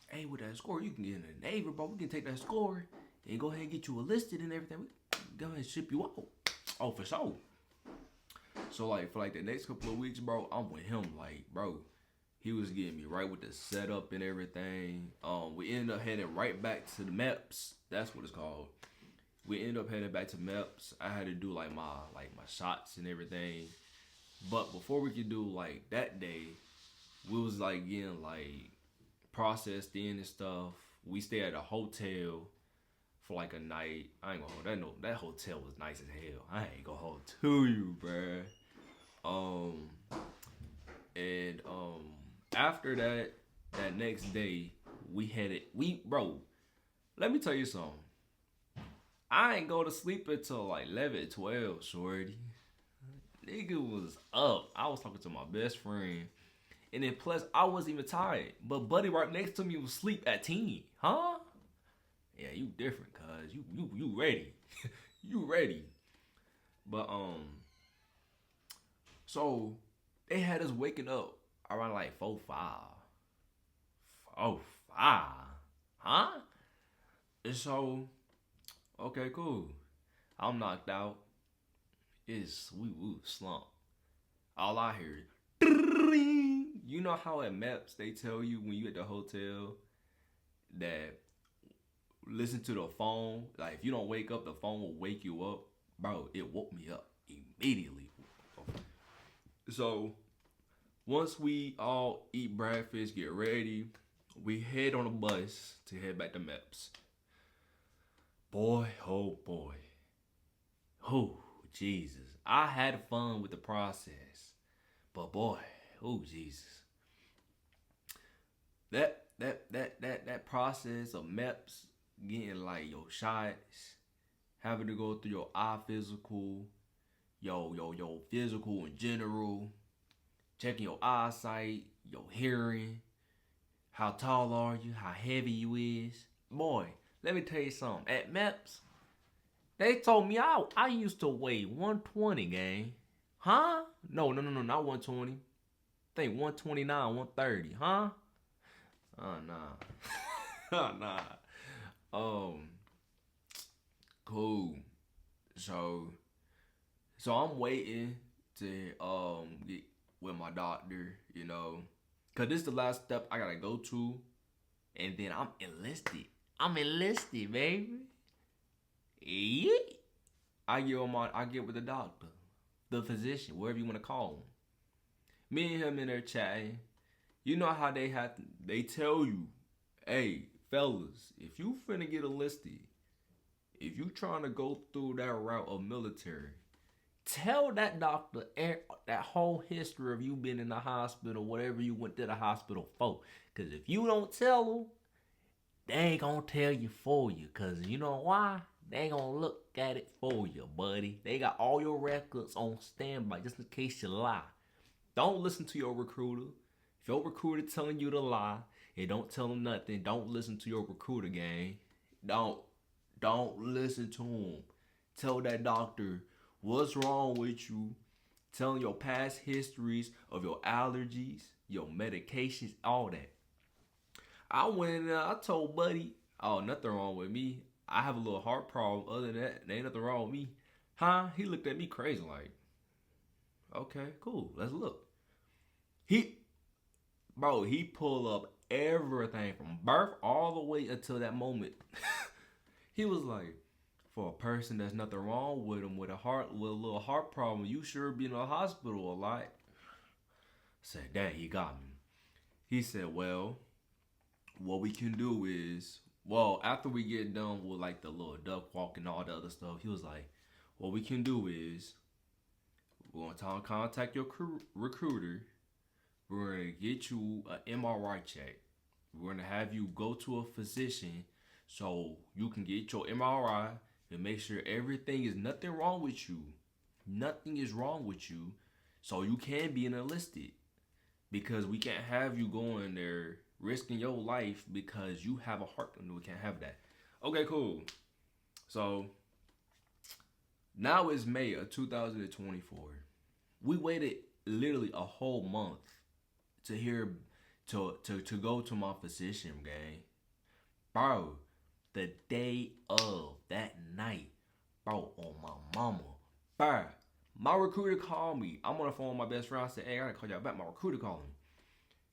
Hey, with that score, you can get in the Navy, bro. We can take that score and go ahead and get you enlisted and everything. We can go ahead and ship you out. Oh, for sure. So, like, for like the next couple of weeks, bro, I'm with him. Like, bro, he was getting me right with the setup and everything. We ended up heading right back to the MEPS. That's what it's called. We ended up heading back to MEPS. I had to do like my shots and everything. But before we could do like that day, we was like getting like processed in and stuff. We stayed at a hotel for like a night. I ain't gonna hold that. That hotel was nice as hell. I ain't gonna hold to you, bruh. After that next day, bro, let me tell you something. I ain't go to sleep until like 11, 12, shorty. Nigga was up. I was talking to my best friend. And then plus, I wasn't even tired. But buddy right next to me was asleep at 10. Huh? Yeah, you different, cuz. You ready. You ready. But, so, they had us waking up around like 4, 5. 4, 5. Huh? And so, okay, cool. I'm knocked out. We slump. All I hear is, you know how at MEPS they tell you when you at the hotel that listen to the phone. Like if you don't wake up, the phone will wake you up. Bro, it woke me up immediately. So once we all eat breakfast, get ready, we head on a bus to head back to MEPS. Boy, oh boy. Oh, Jesus. I had fun with the process. But boy, oh Jesus. That process of MEPS, getting like your shots, having to go through your eye physical, your physical in general, checking your eyesight, your hearing, how tall are you, how heavy you is. Boy, let me tell you something. At MEPS, they told me I used to weigh 120, gang. Huh? No, not 120. I think 129, 130, huh? Oh, nah. Oh, nah. Cool. So I'm waiting to get with my doctor, you know. Cause this is the last step I gotta go to. And then I'm enlisted. I'm enlisted, baby. Yeah. I get with the doctor, the physician, whatever you want to call him. Me and him in there chatting. You know how they tell you, hey, fellas, if you finna get enlisted, if you trying to go through that route of military, tell that doctor that whole history of you being in the hospital, whatever you went to the hospital for. Because if you don't tell them, they ain't gonna tell you for you. Because you know why? They ain't gonna look at it for you, buddy. They got all your records on standby just in case you lie. Don't listen to your recruiter. If your recruiter telling you to lie, and don't tell them nothing, don't listen to your recruiter, gang. Don't listen to him. Tell that doctor what's wrong with you. Tell him your past histories of your allergies, your medications, all that. I went in there, I told buddy, oh, nothing wrong with me. I have a little heart problem. Other than that, there ain't nothing wrong with me. Huh? He looked at me crazy like, okay, cool, let's look. He, bro, he pulled up everything from birth all the way until that moment. He was like, for a person that's nothing wrong with him with a little heart problem, you sure be in the hospital a lot. I said, Dad, he got me. He said, well, what we can do is, well, after we get done with like the little duck walk and all the other stuff, he was like, what we can do is we're gonna contact your recruiter. We're gonna get you an MRI check. We're gonna have you go to a physician so you can get your MRI and make sure everything is nothing wrong with you. Nothing is wrong with you, so you can be enlisted. Because we can't have you going there risking your life because you have a heart. We can't have that. Okay, cool. So now it's May of 2024. We waited literally a whole month to hear to go to my physician, gang. Bro, the day of that night, bro, on my mama. Bro, my recruiter called me. I'm on the phone with my best friend. I said, hey, I gotta call y'all back. My recruiter called me.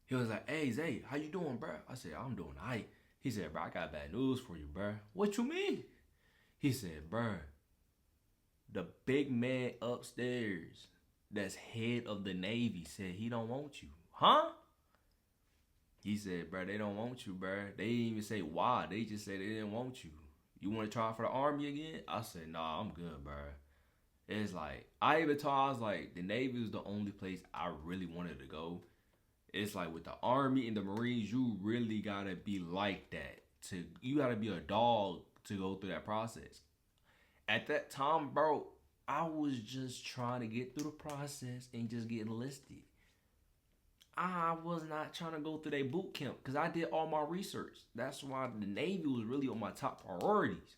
He was like, hey, Zay, how you doing, bro? I said, I'm doing all right. He said, bro, I got bad news for you, bro. What you mean? He said, bro, the big man upstairs that's head of the Navy said he don't want you. Huh? He said, bro, they don't want you, bro. They didn't even say why. They just said they didn't want you. You want to try for the Army again? I said, nah, I'm good, bro. It's like, I even told I was like, the Navy was the only place I really wanted to go. It's like with the Army and the Marines, you really gotta be like that. You gotta be a dog to go through that process. At that time, bro, I was just trying to get through the process and just get enlisted. I was not trying to go through their boot camp because I did all my research. That's why the Navy was really on my top priorities.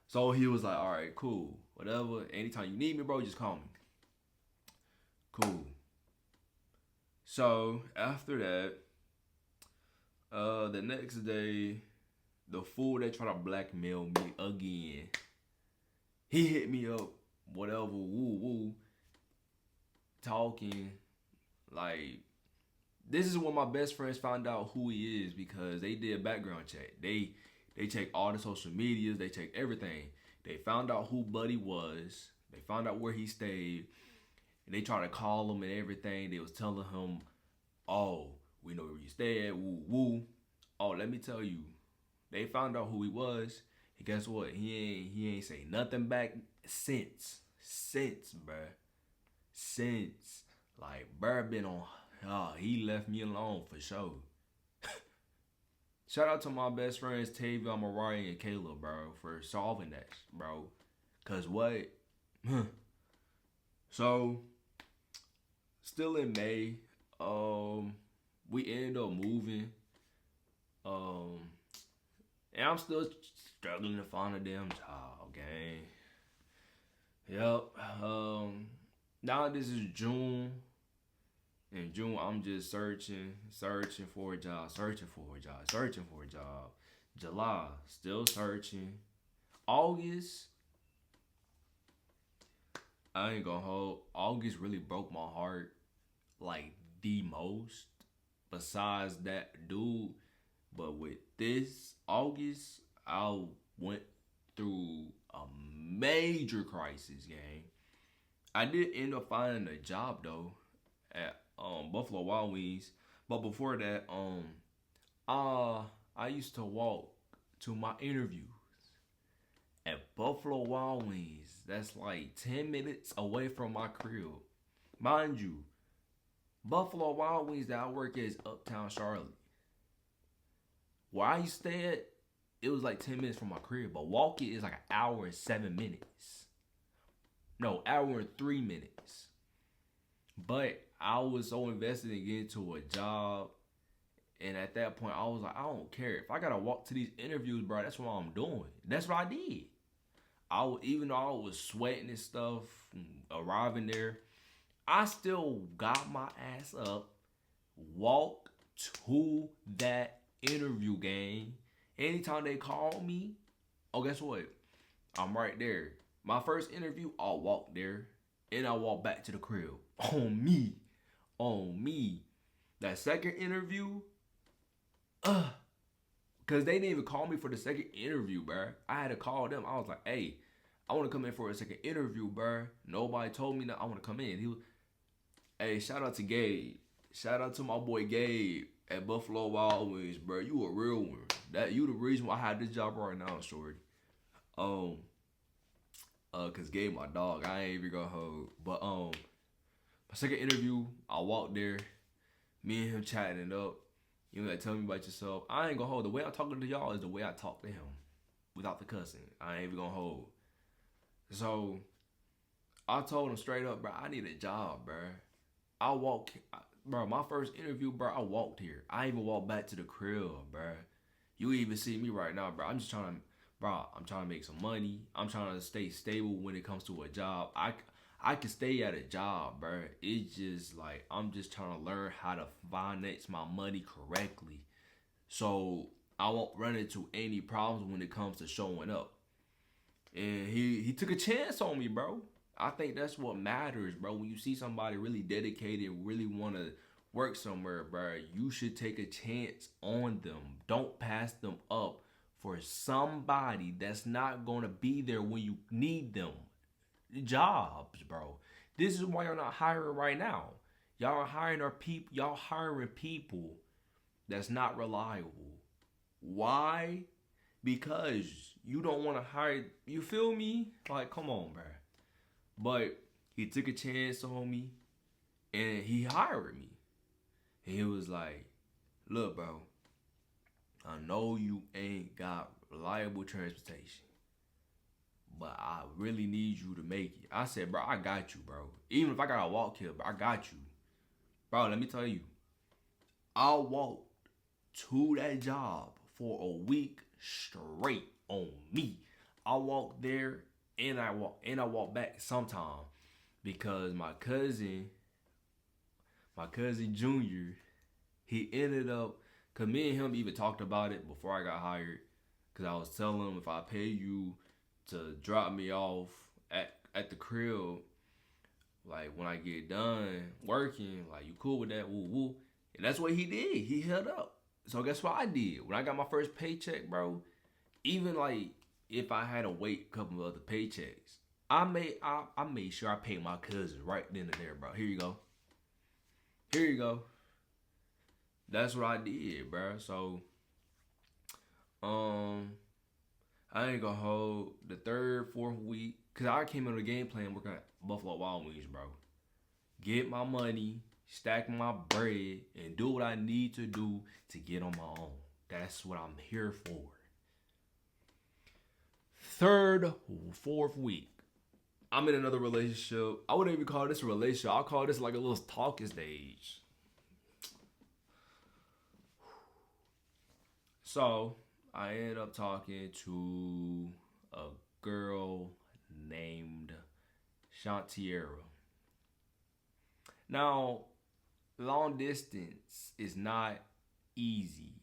So he was like, all right, cool, whatever. Anytime you need me, bro, just call me. Cool. So after that, the next day, the fool that tried to blackmail me again, he hit me up, whatever, woo, talking. Like, this is when my best friends found out who he is because they did background check. They check all the social medias, they check everything. They found out who Buddy was. They found out where he stayed. And they tried to call him and everything. They was telling him, oh, we know where you stay at, woo. Oh, let me tell you, they found out who he was. And guess what? He ain't say nothing back since, bruh. Since. Like, bruh been on, he left me alone for sure. Shout out to my best friends, Tavia, Mariah, and Kayla, bro, for solving that, bro. Cause what? So, still in May, we ended up moving. And I'm still struggling to find a damn job, gang. Yep. Now this is June. In June, I'm just searching for a job. July, still searching. August, I ain't gonna hold. August really broke my heart, like the most. Besides that dude, but with this August, I went through a major crisis, gang. I did end up finding a job though at Buffalo Wild Wings, but before that, I used to walk to my interviews at Buffalo Wild Wings. That's like 10 minutes away from my crib. Mind you, Buffalo Wild Wings that I work at is uptown Charlotte. Where I used to stay at, it was like 10 minutes from my crib, but walking is like an hour and 7 minutes. No, hour and 3 minutes. But I was so invested in getting to a job, and at that point, I was like, I don't care. If I gotta walk to these interviews, bro, that's what I'm doing. That's what I did. Even though I was sweating and stuff, arriving there, I still got my ass up, walked to that interview, gang. Anytime they called me, Oh, guess what? I'm right there. My first interview, I'll walk there and I walk back to the crib. On me. On me. That second interview, because they didn't even call me for the second interview, bruh. I had to call them. I was like, hey, I want to come in for a second interview, bruh. Nobody told me that I want to come in. He was, hey, shout out to Gabe. Shout out to my boy Gabe at Buffalo Wild Wings, bro. You a real one. That you the reason why I have this job right now, shorty. Um, cause Gabe my dog. I ain't even gonna hold. But my second interview, I walked there, me and him chatting it up. You know, like tell me about yourself. I ain't gonna hold. The way I'm talking to y'all is the way I talk to him, without the cussing. I ain't even gonna hold. So I told him straight up, bro. I need a job, bro. I walk, bro. My first interview, bro. I walked here. I even walked back to the crib, bro. You even see me right now, bro. I'm just trying to, bro. I'm trying to make some money. I'm trying to stay stable when it comes to a job. I can stay at a job, bro. It's just like I'm just trying to learn how to finance my money correctly, so I won't run into any problems when it comes to showing up. And he took a chance on me, bro. I think that's what matters, bro. When you see somebody really dedicated, really want to work somewhere, bro, you should take a chance on them. Don't pass them up for somebody that's not gonna be there when you need them. Jobs, bro. This is why you're not hiring right now. Y'all are hiring our people. Y'all hiring people that's not reliable. Why? Because you don't want to hire. You feel me? Like, come on, bro. But he took a chance on me and he hired me. And he was like, look, bro, I know you ain't got reliable transportation, but I really need you to make it. I said, bro, I got you, bro. Even if I gotta walk here, bro, I got you. Bro, let me tell you, I walked to that job for a week straight on me. I walked there and I walk back sometime because my cousin Junior, he ended up, cause me and him even talked about it before I got hired. Cause I was telling him if I pay you to drop me off at the crib, like when I get done working, like you cool with that, woo woo. And that's what he did. He held up. So guess what I did? When I got my first paycheck, bro, even like if I had to wait a couple of other paychecks, I made sure I paid my cousin right then and there, bro. Here you go. Here you go. That's what I did, bro. So um I ain't gonna hold the third, fourth week, cause I came in the game plan working at Buffalo Wild Wings, bro. Get my money, stack my bread, and do what I need to do to get on my own. That's what I'm here for. Third, fourth week, I'm in another relationship. I wouldn't even call this a relationship. I'll call this like a little talking stage. So I ended up talking to a girl named Shantiera. Now, long distance is not easy,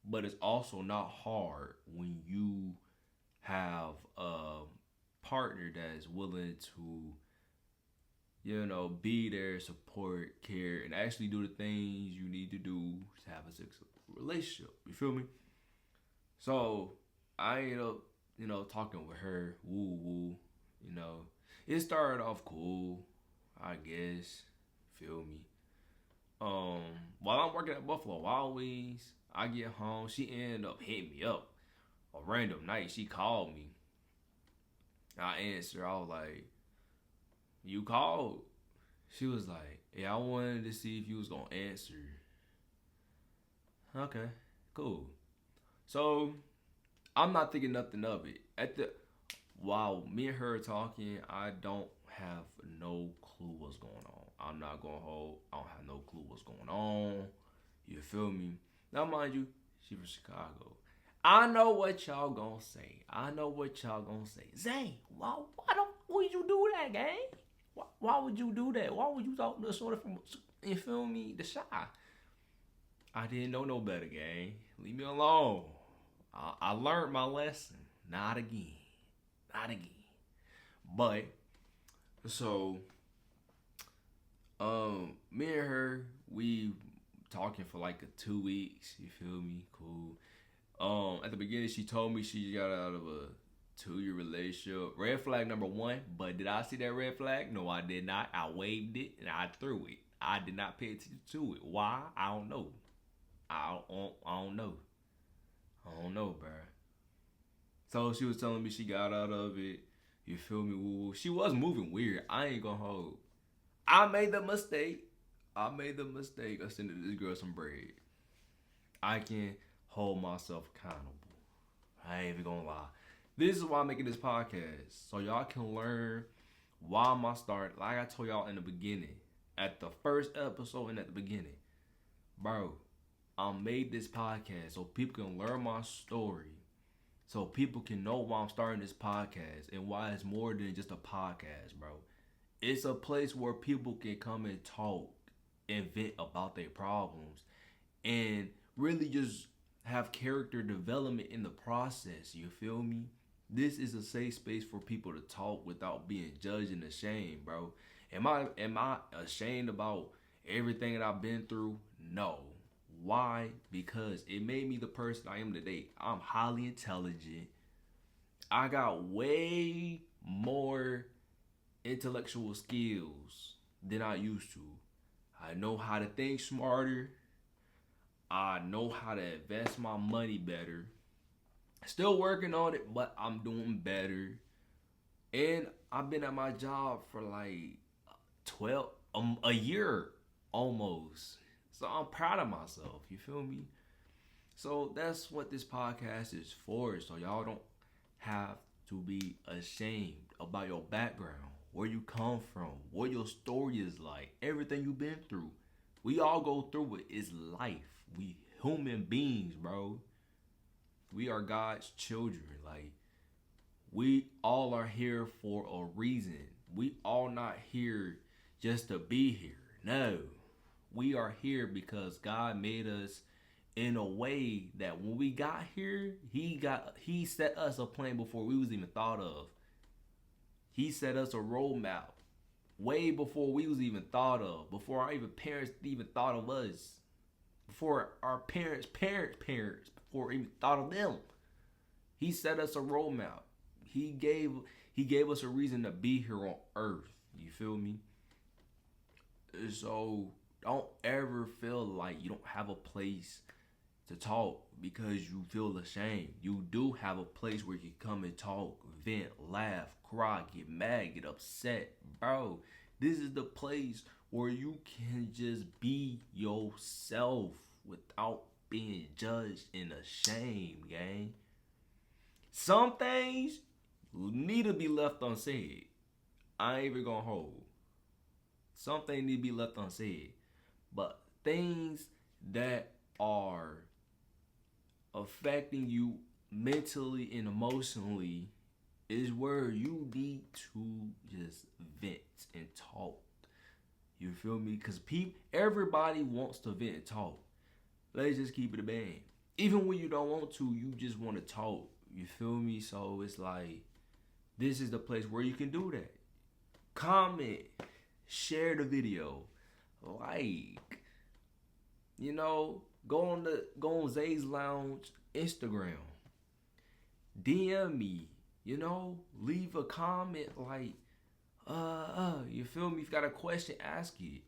but it's also not hard when you have a partner that is willing to, be there, support, care, and actually do the things you need to do to have a successful relationship. You feel me? So I ended up, talking with her, woo woo, you know. It started off cool, I guess. Feel me? Um, while I'm working at Buffalo Wild Wings, I get home. She ended up hitting me up a random night. She called me. I answered. I was like, "You called?" She was like, "Yeah, I wanted to see if you was gonna answer." Okay, cool. So I'm not thinking nothing of it. While me and her talking, I don't have no clue what's going on. I'm not gonna hold. I don't have no clue what's going on. You feel me? Now, mind you, she from Chicago. I know what y'all gonna say. I know what y'all gonna say. Zay, why don't would you do that, gang? Why would you do that? Why would you talk to a sort of from, you feel me, the shy? I didn't know no better, gang. Leave me alone. I learned my lesson. Not again. Not again. But so me and her, we talking for like 2 weeks. You feel me? Cool. At the beginning, she told me she got out of a 2-year relationship. Red flag number one. But did I see that red flag? No, I did not. I waved it and I threw it. I did not pay attention to it. Why? I don't know. I don't know. I don't know, bruh. So she was telling me she got out of it. You feel me? Woo. She was moving weird. I ain't gonna hold. I made the mistake. I made the mistake of sending this girl some bread. I can hold myself accountable. I ain't even gonna lie. This is why I'm making this podcast. So y'all can learn why am I starting. Like I told y'all in the beginning. At the first episode and at the beginning. Bro, I made this podcast so people can learn my story. So people can know why I'm starting this podcast and why it's more than just a podcast, bro. It's a place where people can come and talk and vent about their problems and really just have character development in the process. You feel me? This is a safe space for people to talk without being judged and ashamed, bro. Am I ashamed about everything that I've been through? No. Why? Because it made me the person I am today. I'm highly intelligent. I got way more intellectual skills than I used to. I know how to think smarter. I know how to invest my money better. Still working on it, but I'm doing better. And I've been at my job for like 12 a year almost. So I'm proud of myself. You feel me? So that's what this podcast is for. So y'all don't have to be ashamed about your background, where you come from, what your story is like, everything you've been through. We all go through it. It's life. We human beings, bro. We are God's children. Like, we all are here for a reason. We all not here just to be here. No. We are here because God made us in a way that when we got here, he set us a plan before we was even thought of. He set us a roadmap way before we was even thought of, before our even parents even thought of us, before our parents, before we even thought of them. He set us a roadmap. He gave us a reason to be here on earth. You feel me? So don't ever feel like you don't have a place to talk because you feel ashamed. You do have a place where you can come and talk, vent, laugh, cry, get mad, get upset. Bro, this is the place where you can just be yourself without being judged and ashamed, gang. Some things need to be left unsaid. I ain't even gonna hold. Some things need to be left unsaid. But things that are affecting you mentally and emotionally is where you need to just vent and talk. You feel me? Because everybody wants to vent and talk. Let's just keep it a bang. Even when you don't want to, you just want to talk. You feel me? So it's like, this is the place where you can do that. Comment, share the video, like, go on Zay's Lounge Instagram, DM me, leave a comment like, you feel me? If you got a question, ask it.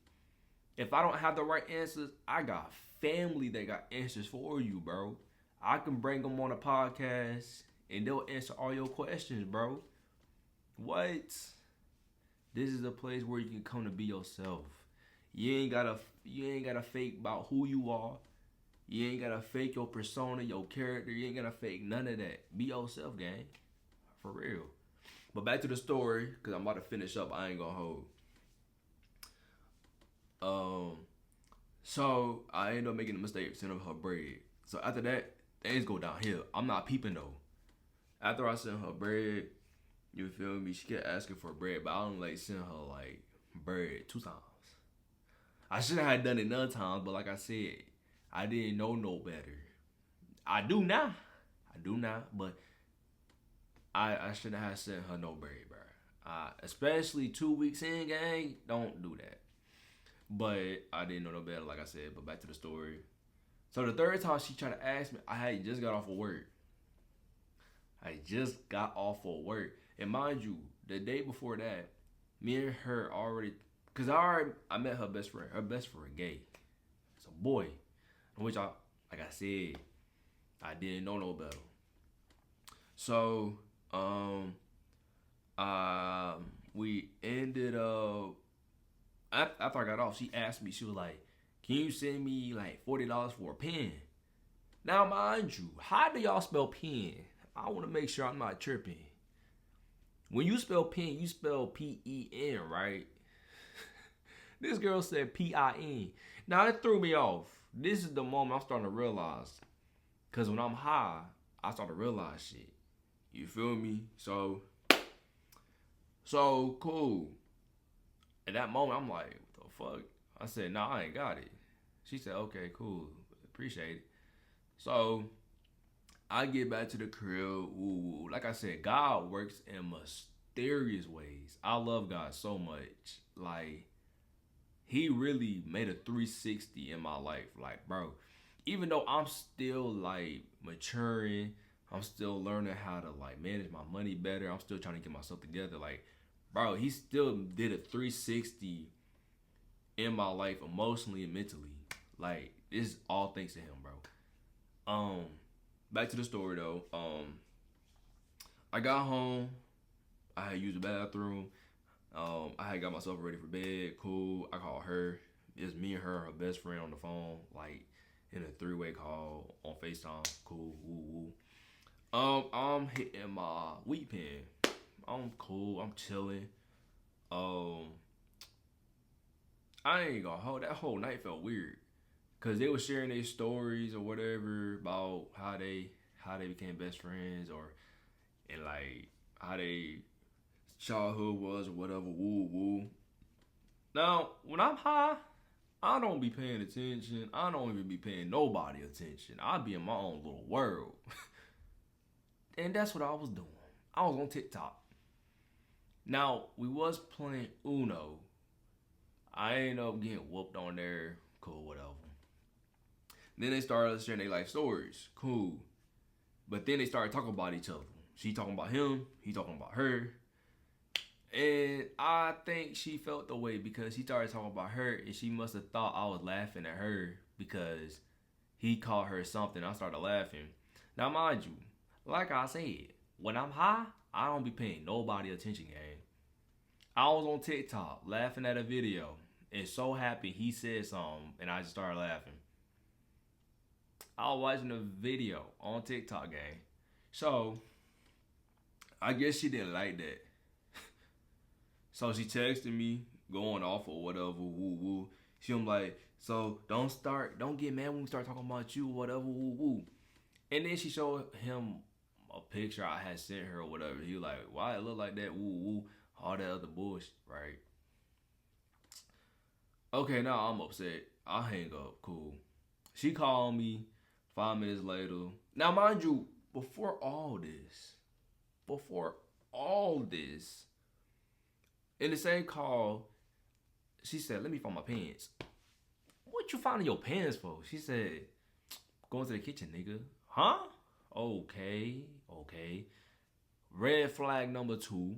If I don't have the right answers, I got family that got answers for you, bro. I can bring them on a podcast and they'll answer all your questions, bro. What? This is a place where you can come to be yourself. You ain't gotta fake about who you are. You ain't gotta fake your persona, your character. You ain't gotta fake none of that. Be yourself, gang. For real. But back to the story, because I'm about to finish up. I ain't gonna hold. So I ended up making a mistake of sending her bread. So after that, things go downhill. I'm not peeping though. After I sent her bread, you feel me? She kept asking for bread, but I don't like send her like bread 2 times. I should have done it none times, but like I said, I didn't know no better. I do now, but I shouldn't have sent her no bread, bro. Especially 2 weeks in, gang. Don't do that. But I didn't know no better, like I said. But back to the story. So the third time she tried to ask me, I had just got off of work. I just got off of work, and mind you, the day before that, me and her already, cause I met her best friend. Her best friend gay. It's a boy, which like I said, I didn't know no better. So, we ended up after I got off. She asked me. She was like, "Can you send me like $40 for a pen?" Now, mind you, how do y'all spell pen? I want to make sure I'm not tripping. When you spell pen, you spell P-E-N, right? This girl said P-I-N. Now, that threw me off. This is the moment I'm starting to realize. Because when I'm high, I start to realize shit. You feel me? So cool. At that moment, I'm like, what the fuck? I said, nah, I ain't got it. She said, okay, cool. Appreciate it. So I get back to the crib. Ooh, like I said, God works in mysterious ways. I love God so much. Like, he really made a 360 in my life. Like, bro, even though I'm still like maturing, I'm still learning how to like manage my money better. I'm still trying to get myself together. Like, bro, he still did a 360 in my life emotionally and mentally. Like, it's all thanks to him, bro. Back to the story though. I got home. I had used the bathroom. I had got myself ready for bed. Cool. I called her. It's me and her best friend on the phone, like in a three-way call on FaceTime. Cool. Woo, woo. I'm hitting my weed pen. I'm cool. I'm chilling. I ain't gonna hold that whole night felt weird. Cause they were sharing their stories or whatever about how they became best friends or and like how they childhood was or whatever. Woo woo. Now when I'm high, I don't be paying attention. I don't even be paying nobody attention. I be in my own little world, and that's what I was doing. I was on TikTok. Now we was playing Uno. I ended up getting whooped on there. Cool, whatever. Then they started sharing their life stories. Cool. But then they started talking about each other. She talking about him. He talking about her. And I think she felt the way because he started talking about her and she must have thought I was laughing at her because he called her something. I started laughing. Now, mind you, like I said, when I'm high, I don't be paying nobody attention, gang. I was on TikTok laughing at a video and so happy he said something and I just started laughing. I was watching a video on TikTok, gang. So, I guess she didn't like that. So she texted me, going off or whatever, woo woo. She was like, so don't get mad when we start talking about you, whatever, woo woo. And then she showed him a picture I had sent her or whatever. He was like, why it look like that, woo woo, all that other bullshit, right? Okay, now I'm upset. I'll hang up, cool. She called me 5 minutes later. Now, mind you, before all this, in the same call, she said, let me find my pants. What you finding your pants for? She said, going to the kitchen, nigga. Huh? Okay. Red flag number 2.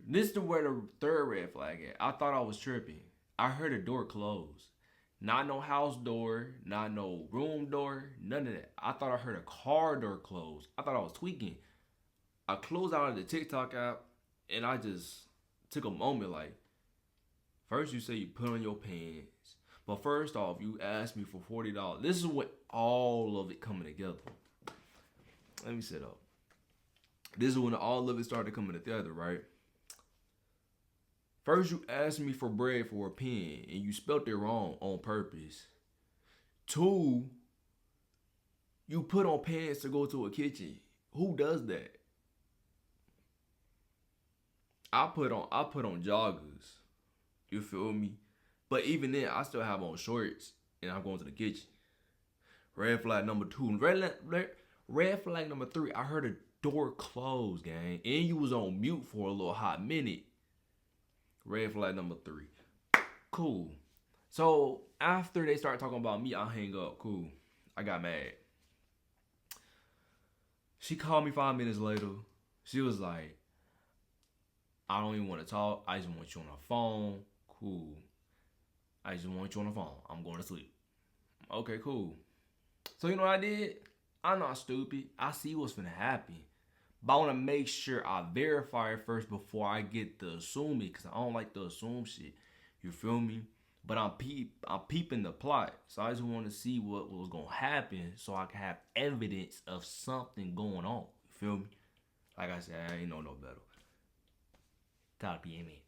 This is where the third red flag at. I thought I was tripping. I heard a door close. Not no house door, not no room door, none of that. I thought I heard a car door close. I thought I was tweaking. I closed out of the TikTok app and I just took a moment like, first you say you put on your pants. But first off, you asked me for $40. This is what all of it coming together. Let me sit up. This is when all of it started coming together, right? First, you asked me for bread for a pen, and you spelt it wrong on purpose. 2, you put on pants to go to a kitchen. Who does that? I put on joggers. You feel me? But even then, I still have on shorts, and I'm going to the kitchen. Red flag number 2. Red flag number 3. I heard door closed, gang. And you was on mute for a little hot minute. Red flag number 3. Cool. So after they started talking about me, I hang up. Cool. I got mad. She called me 5 minutes later. She was like, I don't even want to talk. I just want you on the phone. Cool. I just want you on the phone. I'm going to sleep. Okay, cool. So you know what I did? I'm not stupid. I see what's finna happen. But I want to make sure I verify it first before I get to assuming, because I don't like to assume shit. You feel me? But I'm peeping the plot. So I just want to see what was going to happen so I can have evidence of something going on. You feel me? Like I said, I ain't know no better. Gotta be in it.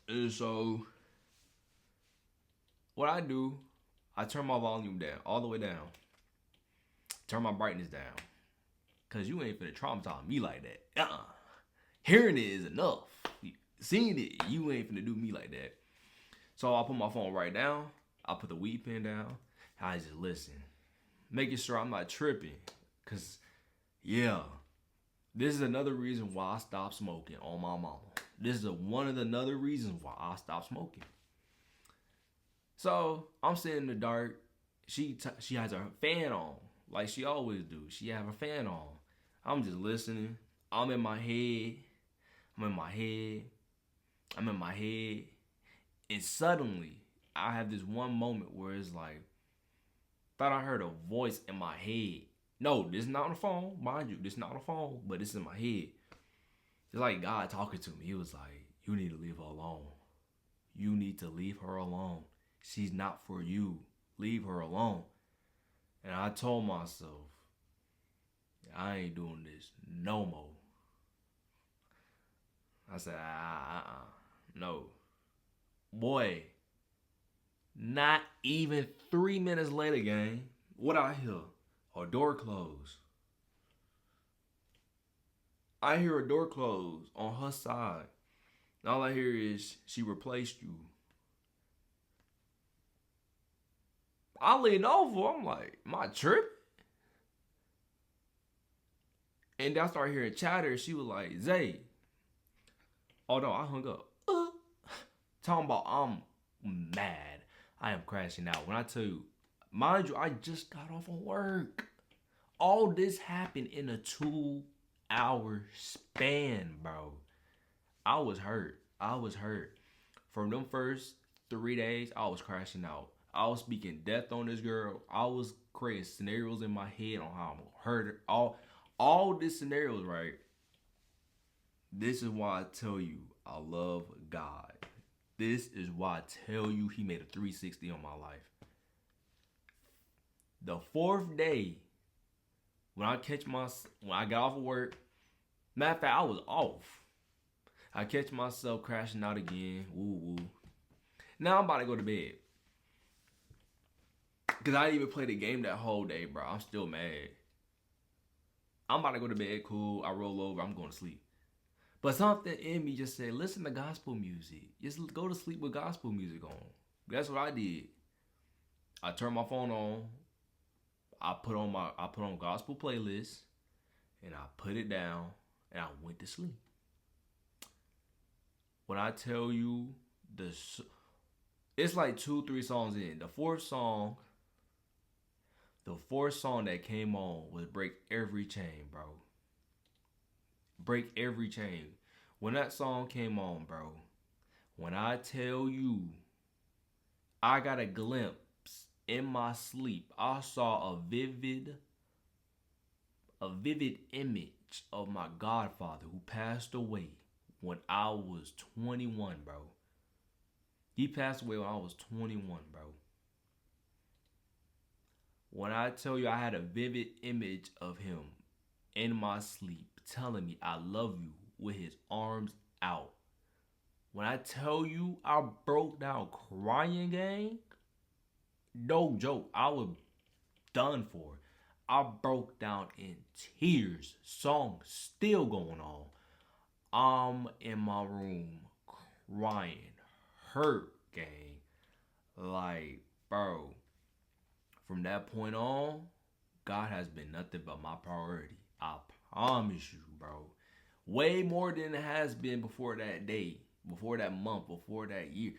And so what I do, I turn my volume down, all the way down. Turn my brightness down. Cause you ain't finna traumatize me like that. Hearing it is enough. Seeing it, you ain't finna do me like that. So I put my phone right down. I put the weed pen down. I just listen. Making sure I'm not tripping. Cause yeah, this is another reason why I stopped smoking on my mama. This is one of the another reasons why I stopped smoking. So I'm sitting in the dark. She has her fan on, like she always do. She have her fan on. I'm just listening. I'm in my head. And suddenly, I have this one moment where it's like, thought I heard a voice in my head. No, this is not on the phone. Mind you, this is not on the phone, but this is in my head. It's like God talking to me. He was like, you need to leave her alone. You need to leave her alone. She's not for you. Leave her alone. And I told myself, I ain't doing this no more. I said, no. Boy, not even 3 minutes later, gang, what I hear? A door close. I hear a door close on her side. And all I hear is, she replaced you. I lean over, I'm like, am I tripping? And then I started hearing chatter. She was like, Zay. Oh no, I hung up. Talking about I'm mad. I am crashing out. When I tell you, mind you, I just got off of work. All this happened in a 2-hour span, bro. I was hurt. From them first 3 days, I was crashing out. I was speaking death on this girl. I was creating scenarios in my head on how I'm gonna hurt her. All these scenarios, right? This is why I tell you I love God. This is why I tell you he made a 360 on my life. The 4th day, when I got off of work, matter of fact, I was off. I catch myself crashing out again. Woo woo. Now I'm about to go to bed. Because I didn't even play the game that whole day, bro. I'm still mad. I'm about to go to bed, cool. I roll over, I'm going to sleep. But something in me just said, listen to gospel music. Just go to sleep with gospel music on. That's what I did. I turned my phone on. I put on gospel playlist, and I put it down, and I went to sleep. When I tell you, it's like 2-3 songs in. The fourth song that came on was Break Every Chain, bro. Break Every Chain. When that song came on, bro, when I tell you, I got a glimpse in my sleep. I saw a vivid image of my godfather who passed away when I was 21, bro. He passed away when I was 21, bro. When I tell you I had a vivid image of him in my sleep telling me I love you with his arms out. When I tell you I broke down crying, gang, no joke, I was done for. I broke down in tears. Song still going on. I'm in my room crying, hurt, gang. Like, bro, from that point on, God has been nothing but my priority. I promise you, bro. Way more than it has been before that day, before that month, before that year.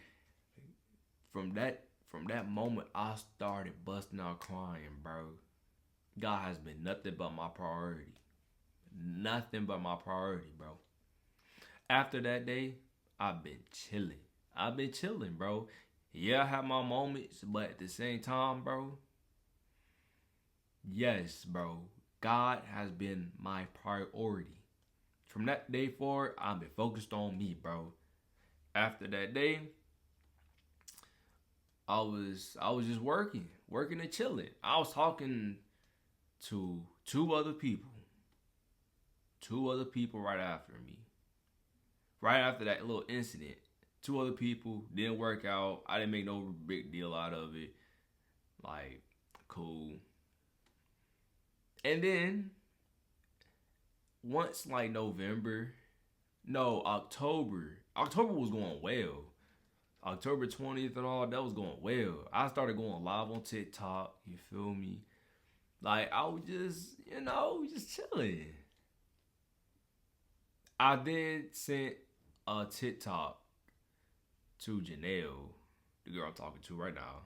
From that moment, I started busting out crying, bro. God has been nothing but my priority. Nothing but my priority, bro. After that day, I've been chilling. I've been chilling, bro. Yeah, I have my moments, but at the same time, bro, yes, bro, God has been my priority. From that day forward, I've been focused on me, bro. After that day, I was just working and chilling. I was talking to two other people right after me. Right after that little incident, two other people didn't work out. I didn't make no big deal out of it. Like, cool. And then once like November, no, October was going well. October 20th and all that was going well. I started going live on TikTok. You feel me? Like I was just, just chilling. I then sent a TikTok to Janelle, the girl I'm talking to right now.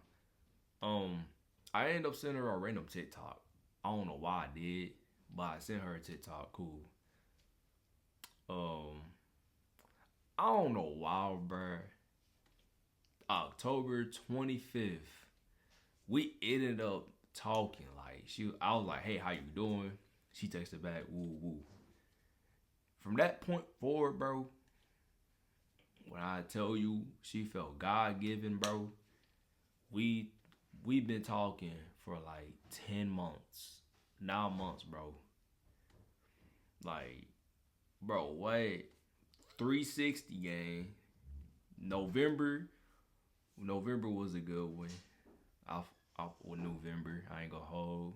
I ended up sending her a random TikTok. I don't know why I did, but I sent her a TikTok. Cool. Um, I don't know why, bruh. October 25th, we ended up talking. I was like, "Hey, how you doing?" She texted back, "Woo woo." From that point forward, bro, when I tell you she felt God given, bro, we we've been talking for like 10 months, 9 months, bro. Like, bro, what? 360 game. November. November was a good one. Off with November. I ain't gonna hold.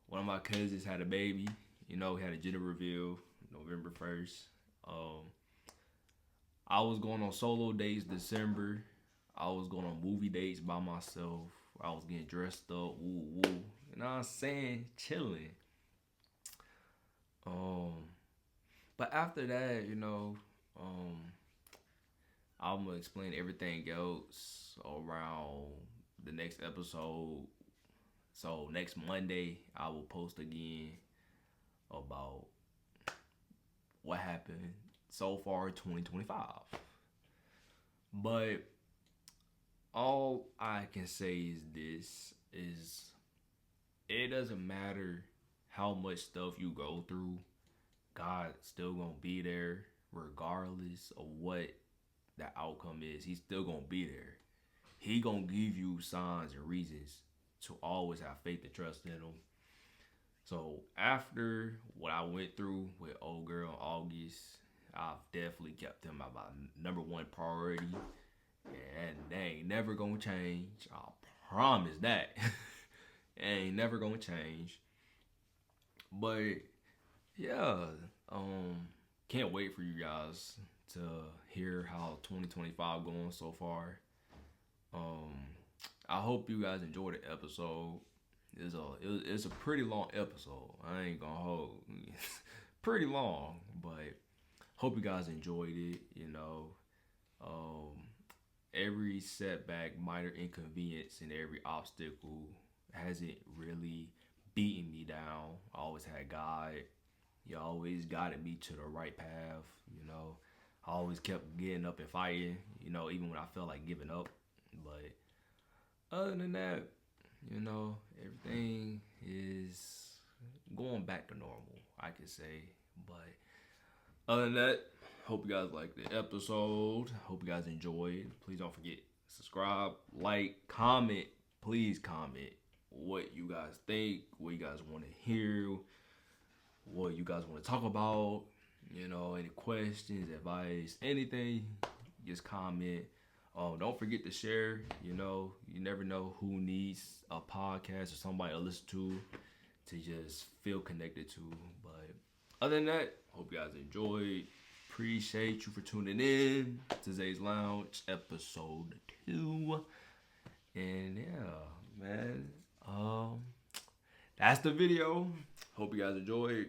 One of my cousins had a baby. He had a gender reveal November 1st. Um, I was going on solo dates December. I was going on movie dates by myself. I was getting dressed up. Woo woo. You know what I'm saying? Chilling. Um, but after that, I'm gonna explain everything else around the next episode. So next Monday, I will post again about what happened so far 2025. But all I can say is this is it doesn't matter how much stuff you go through, God's still gonna be there regardless of what the outcome is. He's still gonna be there. He gonna give you signs and reasons to always have faith and trust in him. So after what I went through with old girl August, I've definitely kept him my number one priority, and they ain't never gonna change. I promise that. It ain't never gonna change. But yeah, can't wait for you guys to hear how 2025 going so far. Um, I hope you guys enjoyed the episode. It's a pretty long episode. I ain't gonna hold. Pretty long, but hope you guys enjoyed it. Um, every setback, minor inconvenience, and every obstacle hasn't really beaten me down. I always had God. He always guided me to the right path. I always kept getting up and fighting. Even when I felt like giving up. But other than that, everything is going back to normal, I could say. But other than that, hope you guys liked the episode. Hope you guys enjoyed. Please don't forget, subscribe, like, comment. Please comment what you guys think, what you guys want to hear, what you guys want to talk about. Any questions, advice, anything, just comment. Don't forget to share. You never know who needs a podcast or somebody to listen to just feel connected to. But other than that, hope you guys enjoyed. Appreciate you for tuning in to Zay's Lounge episode 2. And yeah, man, that's the video. Hope you guys enjoyed.